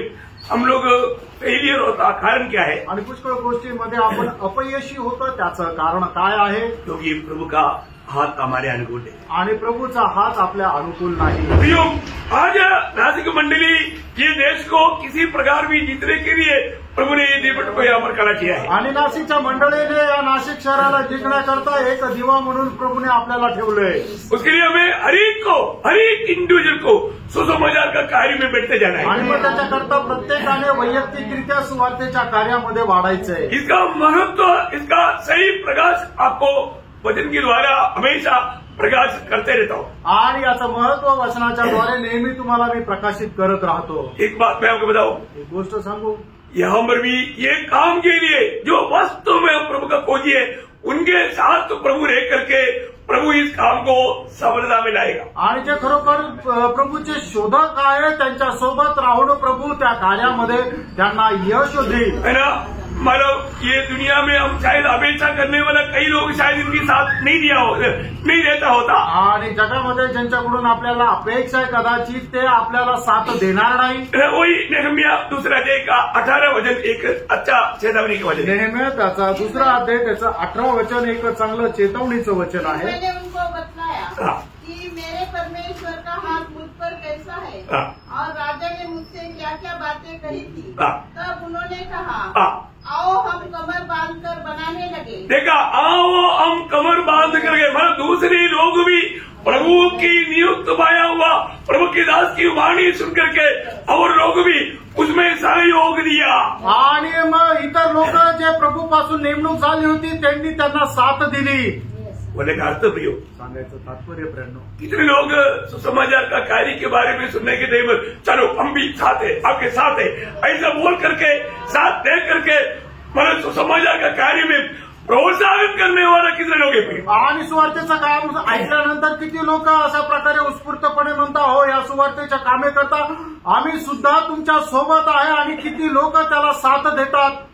हम लोग फेलियर होता, कारण क्या है? आणि पुष्कळ गोष्टींमध्ये आपण अपयशी होतो, त्याचं कारण काय आहे? क्योंकि प्रभु का हाथ हमारे अनुकूल है आणि प्रभूचा हात आपल्या अनुकूल नाही। प्रियो आज नासिक मंडली ये देश को किसी प्रकार भी जीतने के लिए प्रभु ने ये दीपक को यहाँ पर खड़ा किया है। आणि नाशिकच्या मंडळीने या नाशिक शहराला जिंकण्याकरता एक दिवा म्हणून प्रभूने आपल्याला ठेवलंय। उसके लिए हमें हर एक इंडिविजुअल को सुसमाचार का कार्य में बैठते जाना है आणि मग त्याच्याकरता प्रत्येकाने वैयक्तिकरित्या सुवार्तेच्या कार्यामध्ये वाढायचंय। इसका महत्व, इसका सही प्रकाश आपको वचन के द्वारा हमेशा प्रकाश करते रहता हूँ आणि याचं महत्व वचनाच्या द्वारे नेहमी तुम्हाला मी प्रकाशित करत राहतो। एक बात मैं आपको बताऊं, एक गोष्ट सांगू, यहाँ पर भी ये काम के लिए जो वास्तव में हम प्रभु का खोजी है, उनके साथ तो प्रभु रह करके प्रभु इस काम को सफलता में लाएगा। आणि जे खरोखर प्रभूचे शोधक आहे त्यांच्या सोबत राहून प्रभू त्या कार्यामध्ये त्यांना यश देईल, है ना। मतलब ये दुनिया में हम शायद अपेक्षा करने वाला कई लोग शायद इनके साथ नहीं देता होता। आणि जगामध्ये ज्यांच्याकडून आपल्याला अपेक्षा आहे कदाचित ते आपल्याला साथ देणार नाही। वही नेहमिया दूसरा अध्याय का 18 वचन एक अच्छा चेतावनी का वचन। नेहमिया त्याचा दुसरा अध्याय त्याचं 18 वचन एक चांगलं चेतावणीचं वचन आहे। मैंने उनको बतलाया कि मेरे परमेश्वर का हाथ मुझ पर कैसा है और राजा ने मुझसे क्या क्या बातें कही थी। तब उन्होंने कहा, आओ हम कमर बांधकर बनाने लगे। देखा, आओ हम कमर बांध करके, मतलब दूसरे लोग भी प्रभु की नियुक्त पाया हुआ प्रभु की दास की वाणी सुन करके और लोग भी उसमें सहयोग दिया। आणि मग इतर लोक जे प्रभूपासून नेमणूक झाली होती त्यांनी त्यांना साथ दिली। बोले का अर्थ प्रियो, सांगायचं तात्पर्य प्रेरणो, कितने लोग सुसमाचार का कार्य के बारे में सुनने के टाइम चलो हम भी साथ है, आपके साथ है, ऐसा बोल करके साथ दे करके मतलब सुसमाचार का कार्य में प्रोत्साहन करने वाला कितने लोग हैं। आणि सुवार्तेचं काम ऐकल्यानंतर किती लोक अशा प्रकारे उत्स्फूर्तपणे म्हणता, हो या सुवार्तेच्या कामे करता आम्ही सुद्धा तुमच्या सोबत आहे, आणि किती लोक त्याला साथ देतात।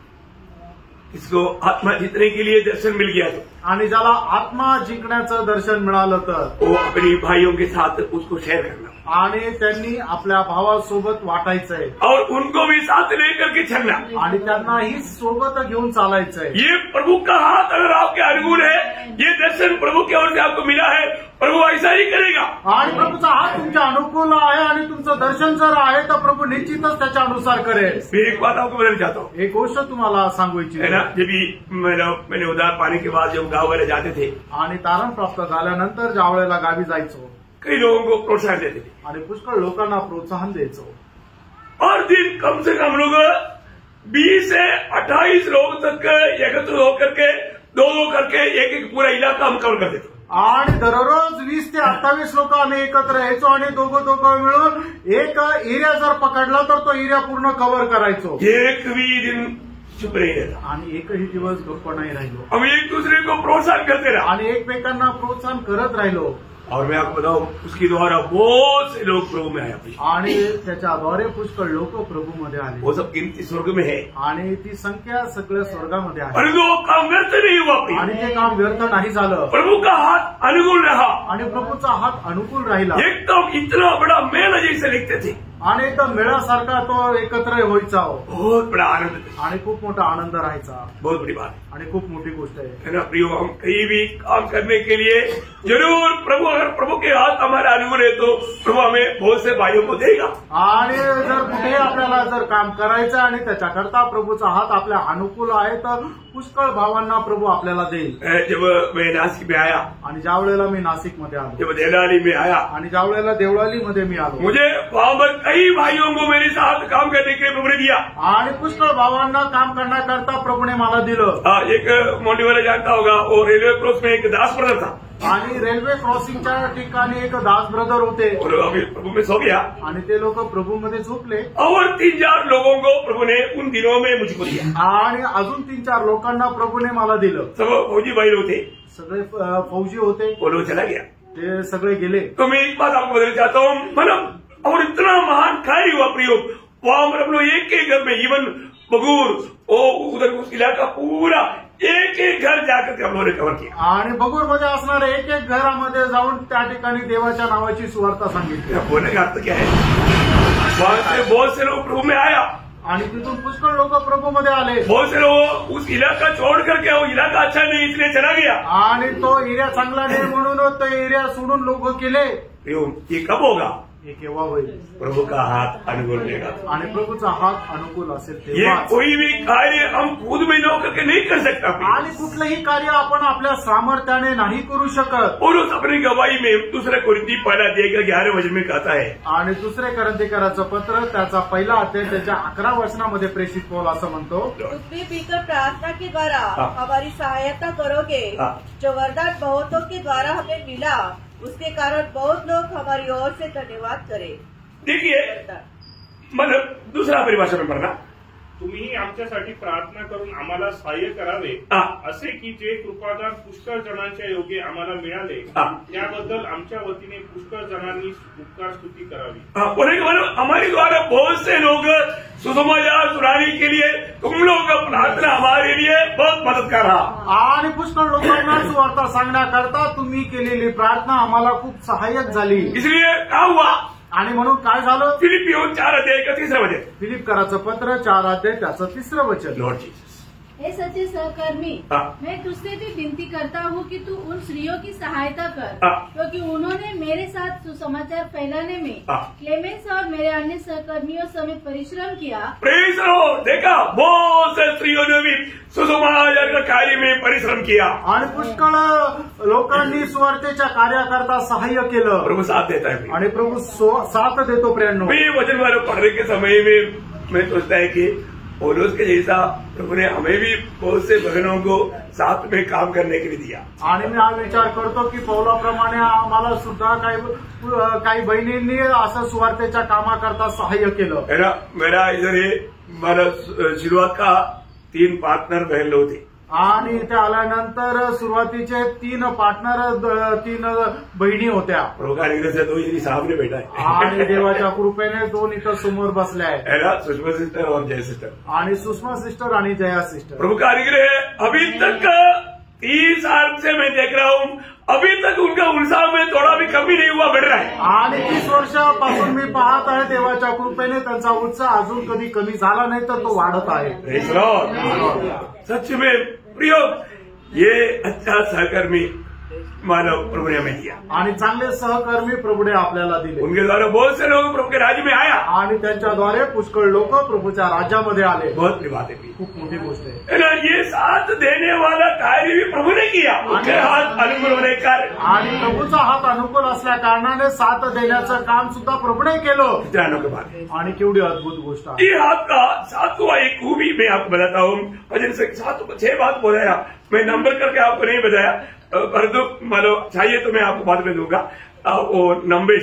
इसको आत्मा जीतने के लिए दर्शन मिल गया तो, आणि ज्याला आत्मा जिंकण्याचं दर्शन मिळालं तर वो अपने भाइयों के साथ उसको शेयर करना आणि त्यांनी आपल्या भावासोबत वाटायचंय और उनको भी साथ लेकर के चलना आणि त्यांनाही सोबत घेऊन चालायचंय। ये प्रभु का हाथ अगर आपके अनुकूल है, ये दर्शन प्रभु की ओर से आपको मिला है, प्रभु ऐसा ही करेगा। आणि प्रभूचा हात तुमच्या अनुकूल आहे आणि तुमचं दर्शन जर आहे तर प्रभू निश्चितच त्याच्या अनुसार करेल। मैं एक बात आपको बताना चाहता हूँ, एक गोष्ट तुम्हाला सांगू है इच्छितो ना। जब भी मैंने उधार पाने के बाद जब गाँव वाले जाते थे, आणि तारण प्राप्त झाल्यानंतर ज्या वेळेला गावी जायचो कई लोगों को प्रोत्साहन देते थे आणि पुष्कळ लोकांना प्रोत्साहन द्यायचो। और दिन कम से कम लोग 20 से 28 लोग तक एकत्र होकर के दो करके एक पूरा इलाका हम कवर करते थे। आणि दररोज 20 ते 28 लोक आम्ही एकत्र यायचो आणि दोघं मिळून एक एरिया जर पकडला तर तो एरिया पूर्ण कव्हर करायचो। एक भी दिन चुप नहीं रहता आणि एकही दिवस गप्प नाही राहिलो, हम एक दूसरे को प्रोत्साहन करते रहे आणि एकमेकांना प्रोत्साहन करत राहिलो। और मैं आपको बताऊं, उसके द्वारा बहुत से लोग प्रभु में आए, आणि त्याच्याद्वारे पुष्कळ लोक प्रभूमध्ये आले। वो सब गिनती स्वर्ग में है, आणि ती संख्या सगळ्या स्वर्गामध्ये आहे, परंतु वो काम व्यर्थ नहीं हुआ। आणि ते काम व्यर्थ नाही झालं। प्रभु का हाथ अनुकूल रहा आणि प्रभूचा हात अनुकूल राहिला। एकदम इतना बड़ा मेला जैसे लिखते थे, आणि एकदम मेळासारखा तो एकत्र व्हायचा, बहुत बड़ा आनंद, आणि खूप मोठा आनंद राहायचा। बहुत बड़ी बात आणि खूप मोठी गोष्ट आहे ना प्रियो। हम कहीं भी काम करने के लिए जरूर प्रभु, अगर प्रभु के हाथ हमारे अनुकूल है तो प्रभु हमें बहुत से भाइयों को देगा। आणि जर कुठे आपल्याला जर काम करायचं आणि त्याच्याकरता प्रभूचा हात आपल्या अनुकूल आहे तर पुष्कळ भावांना प्रभू आपल्याला देईल। जब मैं नासिक में आया, आणि ज्या वेळेला मी नाशिकमध्ये आलो, जब देवलाली में आया, आणि ज्या वेळेला देवळालीमध्ये मी आलो, मुझे वहां पर कई भाइयों को मेरे साथ काम करने के लिए प्रभु ने दिया। आणि पुष्कळ भावांना काम करण्याकरता प्रभूने मला दिलं। एक मोटी वाला जानता होगा, वो रेलवे क्रॉस में एक दास ब्रदर था, आणि रेल्वे क्रॉसिंगच्या ठिकाणी एक दास ब्रदर होते, और अभी प्रभु में सो गया, आणि ते लोक प्रभूमध्ये झोपले। और 3-4 लोगों को प्रभु ने उन दिनों में मुझको दिया, आणि अजून 3-4 लोकांना प्रभूने मला दिलं। सब फौजी भाई लोग थे, सगळे फौजी होते, वो लोग चला गया, ते सगळे गेले। तो मैं एक बात आपको बताना चाहता हूँ, मतलब और इतना महान कार्य हुआ प्रियो, वहां पर हम लोग एक घर में, इवन बगूर उधर उस इलाका पूरा एक घर जाकर हम लोगों ने कवर किया। आणि बगूरमध्ये असणाऱ्या एक घरामध्ये जाऊन त्या ठिकाणी देवाच्या नावाची सुवार्ता सांगितली। बोलने का अर्थ क्या है, वहां से बहुत से लोग प्रभु में आया, आणि तिथून पुष्कळ लोक प्रभूमध्ये आले। बहुत से लोग उस इलाका छोड़ करके, वो इलाका अच्छा नहीं इसलिए चला गया, आणि तो एरिया चांगला नाही म्हणून तो एरिया सोडून लोक गेले। ये कब होगा, हे केव्हा होईल? प्रभु का हाथ अनुकूल रहेगा। आणि प्रभूचा हात अनुकूल असेल ये तेव्हा। कोई भी कार्य हम खुद में न करके नहीं कर सकता, आणि कुठलंही कार्य आपण आपल्या सामर्थ्याने नाही करू शकत। और उस अपनी गवाही में दूसरे कोरिन्थी पहला अध्याय 11 वचन में कहता है, आणि दुसरे कोरिन्थीकराचं पत्र त्याचा पहिला अध्याय त्याच्या 11 वचनामध्ये प्रेषित पौल असं म्हणतो, तुम भी पीकर प्रार्थना के द्वारा हमारी सहायता करोगे। हाँ। जो वरदान बहुतों के द्वारा हमें मिला, उसके कारण बहुत लोग हमारी ओर से धन्यवाद करें। देखिए मतलब दूसरा परिभाषा में पढ़ना, तुम्ही आमच्यासाठी प्रार्थना करून आम्हाला सहाय्य करावे, असे की जे कृपादान पुष्कळ जणांच्या योगे आम्हाला मिळाले, त्याबद्दल आमच्या वतीने पुष्कळ जणांनी उपकार स्तुती करावी। मतलब हमारे द्वारा बहुत से लोग सुसमाचार सुनाने के लिए तुम लोग का प्रार्थना हमारे लिए बहुत मददगार रहा। आणि पुष्कळ लोकांना सुवार्ता सांगण्याकरता तुम्ही केलेली प्रार्थना आम्हाला खूप सहाय्यक झाली। इसलिए क्या हुआ? आणि म्हणून काय झालं? फिलिपियों 4 अध्याय का 3 वचन, फिलिपकराचं पत्र 4 अध्याय त्याचं 3 वचन, लॉर्ड जीसस, हे सच्चे सहकर्मी, हाँ। मैं तुझसे भी विनती करता हूँ कि तू उन स्त्रियों की सहायता कर, हाँ। क्योंकि उन्होंने मेरे साथ सुसमाचार फैलाने में हाँ। क्लेमेंस और मेरे अन्य सहकर्मियों समेत परिश्रम किया। प्रेज लो, देखा बहुत से स्त्रियों ने भी सुसमाचार का कार्य में परिश्रम किया, आणि पुष्कळ लोकांनी सुवार्तेच्या कार्याकरता सहाय्य केलं। प्रभु साथ देता है। आणि प्रभू साथ देतो प्रियांनो। मैं वचन वाले पढ़ने के समय में मैं सोचता है कि पौलुस के जैसा प्रभु ने हमें भी बहुत से बहनों को साथ में काम करने के लिए दिया। आणि मी हा विचार करतो की पौलाप्रमाणे आम्हाला सुद्धा काही बहिणींनी असं सुवार्तेच्या कामाकरता सहाय्य केलं। मेरा इधर मेरा शुरुआत का 3 पार्टनर बहन लोग थे, आणि इथे आल्यानंतर सुरुवातीचे 3 पार्टनर 3 बहिणी होत्या। प्रभु का अनुग्रह से 2 इधर सामने बैठा है, आणि देवाच्या कृपेने 2 इथं समोर बसल्या आहेत, है ना, सुषमा सिस्टर और जय सिस्टर। आणि सुषमा सिस्टर आणि जया सिस्टर। प्रभु का अनुग्रह अभी तक 30 साल से मैं देख रहा हूँ, अभी तक उनका उत्साह में थोड़ा भी कमी नहीं हुआ, बढ़ रहा है। आणि 30 वर्षापासून मी पाहत आहे देवाच्या कृपेने त्यांचा उत्साह अजून कधी कमी झाला नाही, तर तो वाढत आहे। सच में प्रियो, ये अच्छा सहकर्मी मानव प्रभु ने हमें दिया, आणि चांगले सहकर्मी प्रभूने आपल्याला दिले। उनके द्वारा बहुत से लोग प्रभु के राज्य में आया, आणि त्यांच्याद्वारे पुष्कळ लोक प्रभूच्या राज्यामध्ये आले। बहुत बड़ी बात है, खूप मोठी गोष्ट आहे। है ना। ये साथ देने वाला कार्य भी प्रभु ने किया, उनके हाथ अनुकूल होने कार्य, आणि प्रभूचा हात अनुकूल असल्या कारणाने साथ देण्याचं काम सुद्धा प्रभूने केलं। जानो के बाद है। आणि केवढी अद्भुत गोष्ट आहे। ये हाथ का 7वां एक खूबी मैं आपको बताता हूँ। भजन से 6 बात बोलाया, मैं नंबर करके आपको नहीं बताया, परंतु मतलब चाहिए तो मैं आपको बाद में दूंगा वो नंबर।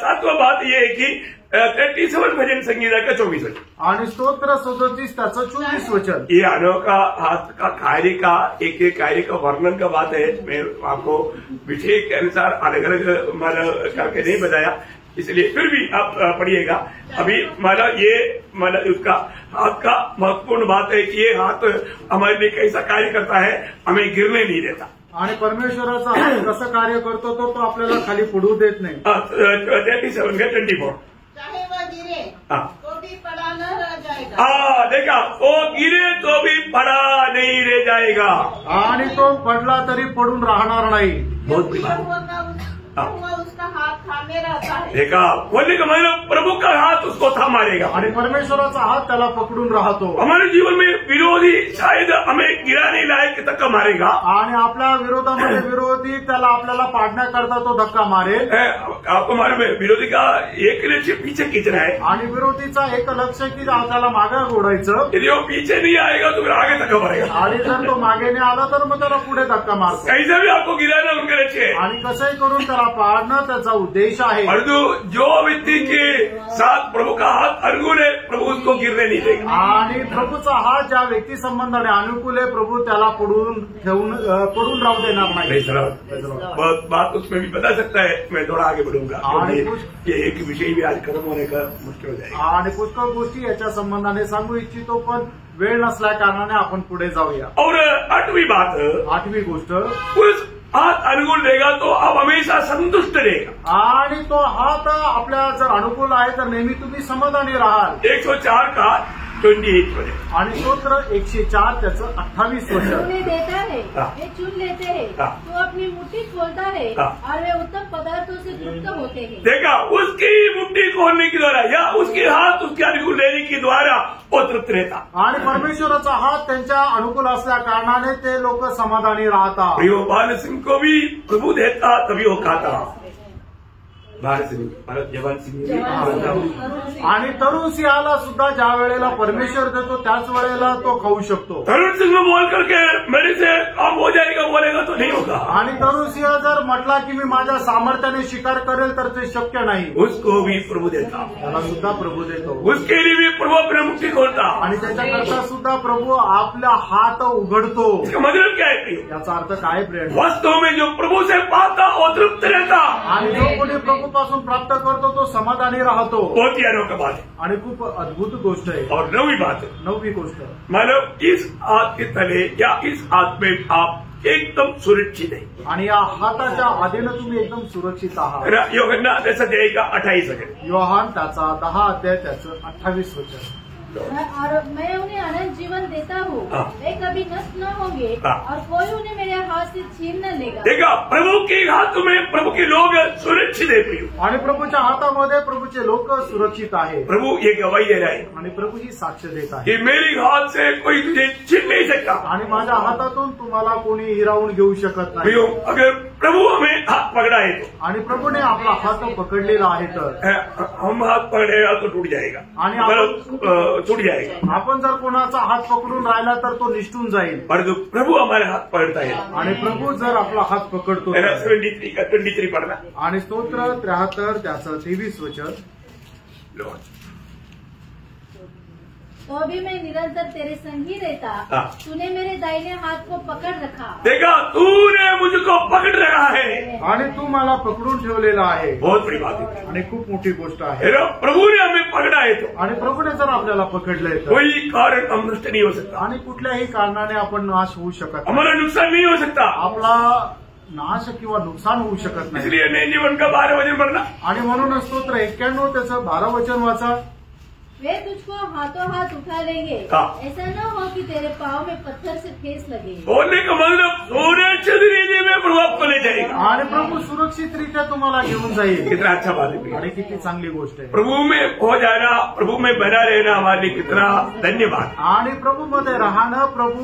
7वां बात ये है कि 37 भजन संगीता का 24 वचन, आणि स्तोत्र 37 त्याचं 24 वचन। ये अनोखा हाथ का कार्य का एक कार्य का वर्णन का बात है। मैं आपको विषय के अनुसार अलग अलग मतलब करके नहीं बताया, इसलिए फिर भी आप पढ़िएगा। अभी मतलब ये मतलब उसका हाथ का महत्वपूर्ण बात है कि ये हाथ हमारे लिए कैसा कार्य करता है, हमें गिरने नहीं देता। आणि परमेश्वराचा हात कसं कार्य करतो तो आपल्याला खाली पडू देत नाही। 37 का 24, चाहे वह गिरे हाँ। तो भी पड़ा न रह जाएगा। हाँ, देखा, वो गिरे तो भी पड़ा नहीं रह जाएगा, आणि तो पडला तरी पडून राहणार नाही। बहुत बड़ी बात। हुआ उसका हाथ थामे रहता है। देखा, बोलने का मतलब प्रभु का हाथ उसको थामा रहेगा, आणि परमेश्वराचा हात त्याला पकडून राहतो। हमारे जीवन में विरोधी शायद हमें गिराने लायक धक्का मारेगा, आणि आपल्या विरोधामध्ये विरोधी त्याला आपल्याला पाडण्याकरता तो धक्का मारेल। आपको मालूम है विरोधी का एक लक्ष्य पीछे खींचना है, आणि विरोधीचा एक लक्ष की त्याला मागे ओढायचं। यदि वो पीछे नहीं आएगा तो फिर आगे धक्का मारेगा, आणि जर तो मागे नाही आला तर मग त्याला पुढे धक्का मारतो। कैसे भी आपको गिराना उनका लक्ष्य है, आणि कसंही करून त्याला पाडणं त्याचा उद्देश आहे। परंतु जो व्यक्ति के साथ प्रभु का हाथ अनुकूल है, प्रभु उसको गिरने नहीं देगा। आणि प्रभूचा हात ज्या व्यक्ती संबंधाने अनुकूल आहे, प्रभू त्याला पडून राहू देणार नाही। बहुत बात उसमें भी बता सकता है, मैं थोड़ा आगे बढ़ूंगा, क्योंकि ये एक विषय भी आज खत्म होने का मुश्किल हो जाएगा। आणि पुष्कळ गोष्टी याच्या संबंधाने सांगू इच्छितो, पण वेळ नसल्या कारणाने आपण पुढे जाऊया। और 8वीं बात, 8वी गोष्ट, उस हाथ अनुकूल रहेगा तो आप हमेशा संतुष्ट रहेगा, आणि तो हात आपल्या जर अनुकूल आहे तर नेहमी तुम्ही समाधानी राहाल। 104 का 28 मध्ये. आणि स्तोत्र 104 त्याचं 28 वचन. तूने देता है वे चुन लेते हैं, तू अपनी मुट्ठी खोलता है और वे उत्तम पदार्थों से तृप्त होते हैं. देखा, उसकी मुट्ठी खोलने के द्वारा या उसके हाथ उसके अनुकूल लेने के द्वारा वो तृप्त रहता. आणि परमेश्वराचा हात त्यांच्या अनुकूल असल्या कारणाने ते लोक समाधानी राहतात. प्रियो बाल सिंह को भी प्रभु देता तभी वो खाता. बाल सिंह, जवान सिंह आणि तरुण सिंहाला सुद्धा ज्या वेळेला परमेश्वर देतो त्याच वेळेला तो खाऊ शकतो. तरुण सिंह बोल करके मेरे से काम हो जाएगा बोलेगा तो नहीं होगा. आणि तरुण सिंह जर म्हटला की मी माझ्या सामर्थ्याने शिकार करेल तर ते शक्य नाही. उसको भी प्रभु देता, त्याला सुद्धा प्रभू देतो. उसके लिए भी प्रभु अपनी मुट्ठी खोलता. आणि त्याच्याकरता सुद्धा प्रभू आपला हात उघडतो. इसका मतलब क्या है प्रियो? याचा अर्थ काय प्रेम? वास्तव में जो प्रभु से पाता वो तृप्त रहता. आणि जो कोणी प्रभूपासून प्राप्त करतो तो समाधानी राहतो. बहुत ही अनोखा बात है आणि खूप अद्भुत गोष्ट आहे. और नवी बात है. 9वी गोष्ट, मतलब इस हाथ के तले या इस हाथ में आप एकदम सुरक्षित है. आणि या हाताच्या आधीनं तुम्ही एकदम सुरक्षित आहात. योगन्ना त्याचा देगा 28 सेकंड. योहान त्याचा 10 अध्याय त्याचं 28 वचन. और मैं उन्हें अनंत जीवन देता हूँ, वे कभी नष्ट न होंगे और कोई उन्हें मेरे हाथ से छीन न लेगा. देखा, प्रभु के हाथ में प्रभु के लोग सुरक्षित है प्रियो. आणि प्रभूच्या हातामध्ये प्रभूचे लोक सुरक्षित आहे. प्रभु ये गवाही दे रहा है आणि प्रभू ही साक्ष देत आहे कि मेरी हाथ से कोई तुझे छीन नहीं सकता. आणि माझ्या हातातून तुम्हाला कोणी हिरावून घेऊ शकत नाही. प्रियो, अगर प्रभु हमें हाथ पकड़ा है तो, आणि प्रभूने आपला हात पकडलेला आहे तर हम हाथ पकड़ेगा तो टूट जाएगा आणि मतलब छूट जाएगा. आपण जर कोणाचा हात पकडून राहिला तर तो निष्ठून जाईल. परंतु प्रभु हमारे हाथ पकड़ता है. आणि प्रभू जर आपला हात पकडतो 23 पढ़ना. आणि स्तोत्र 73 त्याचं 23 वचन. तो भी मैं निरंतर तेरे संग ही रहता, तूने मेरे दाहिने हाथ को पकड़ रखा. देखा, तूने मुझको पकड़ रखा है आणि तू मला पकडून ठेवलेला आहे. बहुत बड़ी बात है. आणि खूप मोठी गोष्ट आहे. प्रभु ने हमें पकड़ा है तो आणि प्रभूने जर आपल्याला पकडलंय तर कोई कारण हम नष्ट नहीं हो सकता. आणि कुठल्याही कारणाने आपण नाश होऊ शकत नाही. हमारा नुकसान नहीं हो सकता. आपला नाश किंवा नुकसान होऊ शकत नाही. इसलिए नए जीवन का 12 वचन पढ़ना. आणि म्हणूनच स्तोत्र 91 त्याचं 12 वचन वाचा. वे तुझको हाथों हाथ उठा लेंगे, ऐसा न हो कि तेरे पाँव में पत्थर से ठेस लगे. बोलने का मतलब सुरक्षित रीति में प्रभु आपको ले जाएगा. आणि प्रभू सुरक्षितरित्या तुम्हाला घेऊन जाईल. कितना अच्छा बात है. आणि किती चांगली गोष्ट आहे. प्रभु में हो जाना, प्रभु में बना रहना हमारे लिए कितना धन्यवाद. आणि प्रभू मध्ये राहणं प्रभू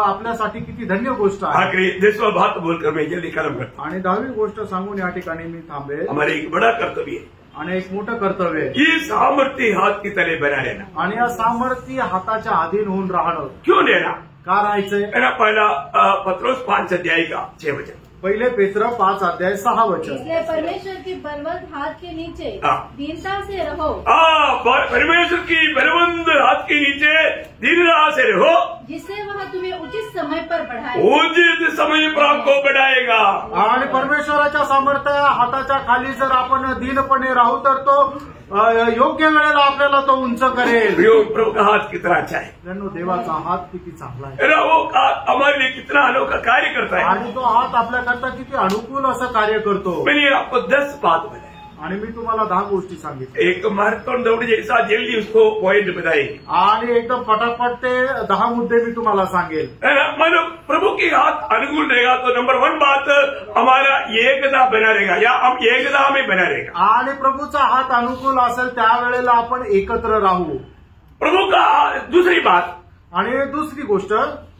आपल्यासाठी किती धन्य गोष्ट आहे. आखिरी 10वां बात बोलकर मैं जल्दी खत्म करता. आणि 10वी गोष्ट सांगून या ठिकाणी मी थांबेल. हमारे एक बड़ा कर्तव्य है. आणि एक मोठं कर्तव्य आहे. ये सामर्थ्य हाथ के तले बना रहना. आणि या सामर्थ्य हाताच्या अधीन होऊन राहणं. क्यों रहना? का राहायचंय? मेरा पहला पत्रोस 5 अध्याय का 6 वचन. पहिले पेत्र 5 अध्याय 6 वचन. इसलिए परमेश्वर की बलवंत हाथ के नीचे दीनता से रहो. परमेश्वर की बलवंत हाथ के नीचे दीनता से रहो, जिससे वह तुम्हें उचित समय पर बढ़ाए. उचित समय पर आपको बढ़ाएगा. आणि परमेश्वराच्या सामर्थ्य हाताच्या खाली जर आपण दीनपणे राहू तर तो योग्य वेळेला आपल्याला तो उंच करेल. प्रभु का हाथ कितना अच्छा है. जणू देवाचा हात किती चांगला आहे. वो हमारे लिए कितना अनोखा कार्य करता है. आणि तो हात आपल्याकरता किती अनुकूल असं कार्य करतो. मैंने आपको 10 बात बताई आणि मी तुम्हाला 10 गोष्टी सांगितल्या. एक मैराथन दौड़ जैसा जल्दी उसको पॉइंट बताएगी. आणि एकदम फटाफट ते 10 मुद्दे मी तुम्हाला सांगेल. मतलब प्रभु के हाथ अनुकूल रहेगा तो नंबर 1 बात हमारा एकता बना रहेगा या हम एकता में बना रहेगा. आणि प्रभूचा हात अनुकूल असेल त्यावेळेला आपण एकत्र राहू. प्रभु का दूसरी बात. आणि दुसरी गोष्ट,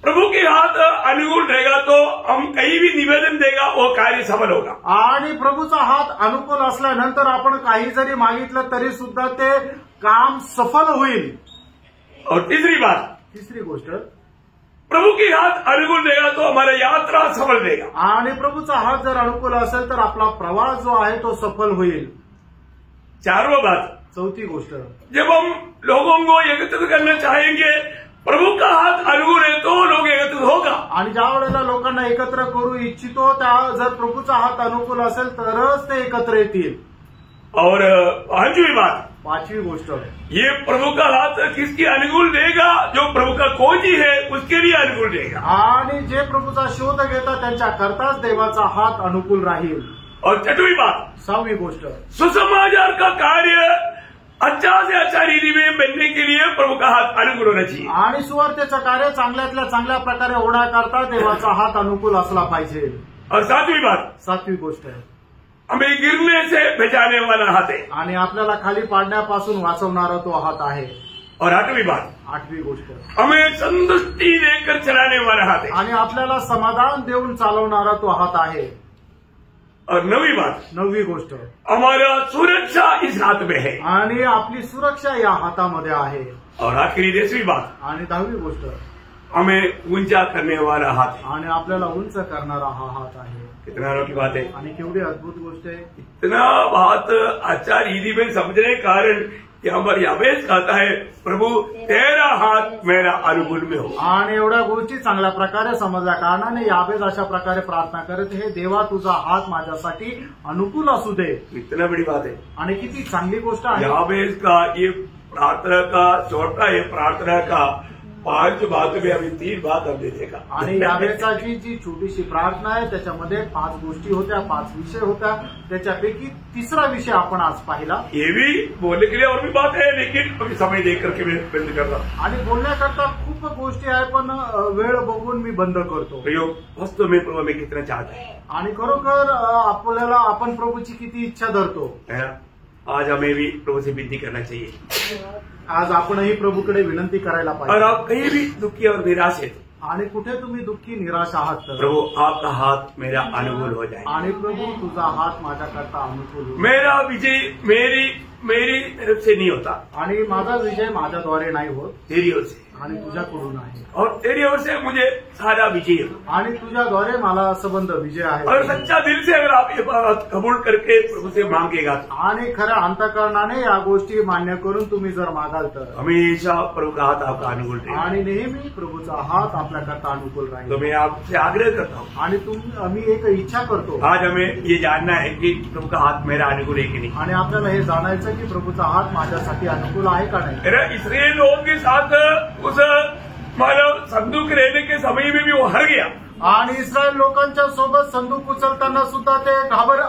प्रभु के हाथ अनुकूल रहेगा तो हम कहीं भी निवेदन देगा वो कार्य सफल होगा. आणि प्रभूचा हात अनुकूल असल्यानंतर आपण काही जरी मागितलं तरी सुद्धा ते काम सफल होईल. और तीसरी बात, तिसरी गोष्ट, प्रभु के हाथ अनुकूल रहेगा तो हमारा यात्रा सफल रहेगा. आणि प्रभूचा हात जर अनुकूल असेल तर आपला प्रवास जो आहे तो सफल होईल. चारवा बात, चौथी गोष्ट, जब हम लोगों को एकत्रित करना चाहेंगे प्रभु का हात अनुकूल है तो लोग एकत्रित होगा. आणि ज्या वेळेला लोकांना एकत्र करू इच्छितो त्या जर प्रभूचा हात अनुकूल असेल तरच ते एकत्र येतील. और पांचवी बात, पाचवी गोष्ट, ये प्रभु का हाथ किसकी अनुकूल देगा? जो प्रभु का खोजी है उसके लिए अनुकूल देगा. आणि जे प्रभूचा शोध घेतात त्यांच्या करताच देवाचा हात अनुकूल राहील. और छठवी बात, 6वी गोष्ट, सुसमाचार का कार्य अच्छा से अच्छा रीति में बनने के लिए प्रभु का हाथ अनुकूल होना चाहिए। आणि सुवार्थेचं कार्य चांगल्यातल्या चांगल्या प्रकारे होण्याकरता देवाचा हात अनुकूल असला पाहिजे। और सातवीं बात, सातवी गोष्ट आहे, हमें गिरने से बचाने वाला हाथ है। आणि आपल्याला खाली पाडण्यापासून वाचवणारा तो हात आहे। और आठवीं बात, आठवी गोष्ट, हमें संतुष्टि देकर चलाने वाला हाथ है। आणि आपल्याला समाधान देऊन चालवणारा तो हात आहे। और नवीं बात, नववी गोष्ट, हमारा सुरक्षा इस हाथ में है। आणि आपली सुरक्षा या हातामध्ये आहे। और आखिरी 10वीं बात, आणि 10वी गोष्ट, हमें ऊंचा करने वाला हाथ है। आणि आपल्याला उंच करणारा हा हात आहे। कितना अनोखी बात है, आणि केवढी अद्भुत गोष्ट आहे। इतना बात अच्छा रीति में समझने के कारण कि हमारे यावेस कहता है, प्रभु तेरा हाथ मेरा अनुकूल में हो। आणि एवढ्या गोष्टी चांगल्या प्रकारे समजल्या कारणाने यावेस अशा प्रकारे प्रार्थना करत, हे देवा तुझा हात माझ्यासाठी अनुकूल असू दे। इतना बड़ी बात है। आणि किती चांगली गोष्ट आहे। यावेस का ये प्रार्थना का छोटा ये प्रार्थना का 5 बात में अभी 3 बात हमने देखा। आणि यावेसाची जी छोटीशी प्रार्थना आहे त्याच्यामध्ये 5 गोष्टी होत्या, 5 विषय होत्या, त्याच्यापैकी तिसरा विषय आपण आज पाहिला। ये भी बोलने के लिए और भी बात है, लेकिन अभी समय देख करके मैं बंद कर रहा हूं। आणि बोलण्याकरता खूप गोष्टी आहे, पण वेळ बघून मी बंद करतो। प्रयोग वास्तव में प्रभु में कितना चाहता है, आणि खरोखर आपल्याला आपण प्रभूची किती इच्छा धरतो। है ना? आज हमें भी प्रभु से विनती करना चाहिए। आज आपणही प्रभूकडे विनंती करायला और पाहिजे। आप कहीं भी दुखी और निराश है, आणि कुठे तुम्ही दुःखी निराश आहात तर प्रभु आपका हाथ मेरा अनुकूल हो जाए। आणि प्रभू तुझा हात माझ्याकरता अनुकूल हो। मेरा विजय मेरी तरफ से नहीं होता, आणि माझा विजय माझ्याद्वारे नाही होत, तेरी ओर से, आणि तुझ्याकडून आहे। और तेरी ओर से मुझे सारा विजय हो। आणि तुझ्याद्वारे मला संबंध विजय आहे। और सच्चा दिल से अगर आप ये बात कबूल करके प्रभु से मांगेगा, आणि खऱ्या अंतःकरणाने या गोष्टी मान्य करून तुम्ही जर मागाल तर हमेशा प्रभु का हाथ आपका अनुकूल रहेगा। आणि नेहमी प्रभूचा हात आपल्याकरता अनुकूल तो राहील। मैं आपसे आग्रह करता हूँ, आणि आम्ही एक इच्छा करतो, आज हमें ये जानना है कि प्रभु का हाथ मेरा अनुकूल है कि नहीं। आणि आपल्याला हे जाणायचं की प्रभूचा हात माझ्यासाठी अनुकूल आहे का नाही। मेरा इसराइल लोगों के साथ उस मानव संदूक रहने के समय में भी वो हार गया। आणि इस्रायल लोकांच्या सोबत संदूक उचलताना सुद्धा ते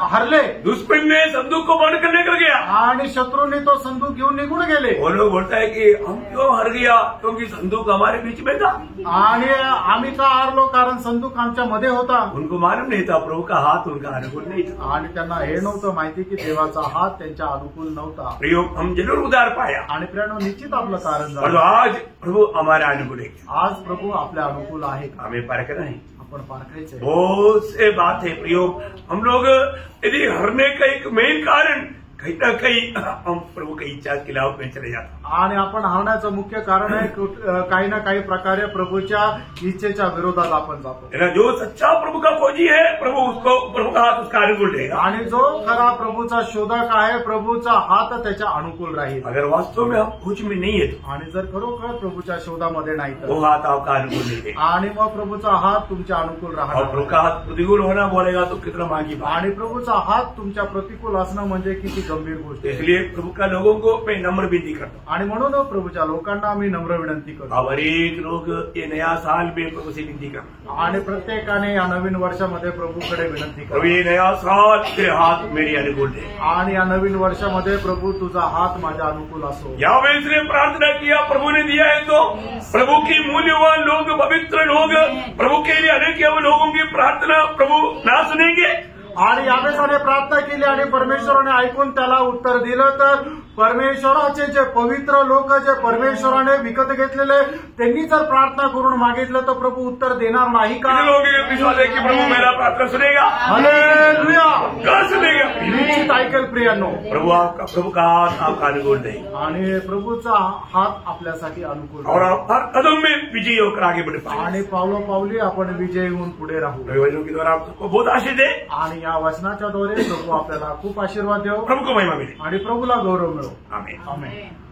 हरले। दुश्मन ने संदूक को बंद करने कर गया, आणि शत्रूने तो संदूक घेऊन निघून गेले। वो लोग बोलता है कि हम क्यों हार गया, क्योंकि संदूक हमारे बीच में था। आणि आम्ही का हारलो, कारण संदूक आमच्या मध्ये होता। उनको मालूम नहीं था प्रभु का हाथ उनका अनुकूल नहीं था। आणि त्यांना हे नव्हतं माहिती की देवाचा हात त्यांच्या अनुकूल नव्हता। प्रयोग हम जरूर उधार पाया, आणि प्रियानो, निश्चित आपलं कारण और झालं। आज प्रभु हमारा अनुकूल है। आज प्रभू आपल्या अनुकूल आहे का, हमें परखना है। आपण पारखायचंय। बहुत से बात है प्रयोग, हम लोग यदि हारने का एक मेन कारण कहीं ना कहीं हम प्रभु की इच्छा के खिलाफ में चले जाते। आणि आपण हारण्याचं मुख्य कारण आहे काही ना काही प्रकारे प्रभूच्या इच्छेच्या विरोधात आपण जातो। है ना? जो सच्चा प्रभु का फौजी है, प्रभु का हाथ उसका अनुकूल रहेगा। आणि जो खरा प्रभूचा शोधक आहे, प्रभूचा हात त्याच्या अनुकूल राहील। अगर वास्तव में हम कुछ में नहीं है, आणि जर खरोखर प्रभूच्या शोधामध्ये नाही वो तर, हाथ आपका अनुकूल नहीं है। आणि मग प्रभूचा हात तुमच्या अनुकूल और राहणार। प्रभु का हाथ प्रतिकूल होना बोलेगा तो कितना मांगी बात। आणि प्रभूचा हात तुमच्या प्रतिकूल असणं म्हणजे किती गंभीर गोष्ट आहे। इसलिए प्रभु का लोगों को मैं नम्र विनती करता हूँ। आणि म्हणून प्रभूच्या लोकांना मी नम्र विनंती करतो। अब हर एक लोग ये नया साल में प्रभु से विनती करता हूँ, आणि प्रत्येकाने या नवीन वर्षामध्ये प्रभूकडे विनंती प्रभु करा। ये नया साल तेरे हाथ मेरी अनुकूल है। आणि या नवीन वर्षामध्ये प्रभू तुझा हात माझ्या अनुकूल असो। यावेस ने प्रार्थना किया, प्रभु ने दिया है, तो प्रभु की मूल्यवान लोग, पवित्र लोग, प्रभु के लिए अनेक लोगों की प्रार्थना प्रभु ना सुनेंगे। आणि यावेळेसाने प्रार्थना केली आणि परमेश्वराने ऐकून त्याला उत्तर दिलं, तर परमेश्वराचे जे पवित्र लोक, जे परमेश्वराने विकत घेतलेले, त्यांनी जर प्रार्थना करून मागितलं तर प्रभू उत्तर देणार नाही का? कितने लोग ये विश्वास है कि प्रभु मेरा प्रार्थना सुनेगा? हालेलुया! का सुनेगा? निश्चित ऐकेल प्रियांनो। प्रभु का हाथ आपका अनुकूल नहीं, आणि प्रभूचा हात आपल्यासाठी अनुकूल और आहे। आप हर कदम में विजयी होकर आगे बढ़ पाए। आणि पावली आपण विजयी होऊन पुढे राहू। वचनों के द्वारा आपको बहुत आशीष दे। आणि या वचनाच्या द्वारे प्रभू आपल्याला खूप आशीर्वाद देव, प्रभु को महिमा मिले। आणि प्रभूला गौरव मिळो। आमीन। आमेन।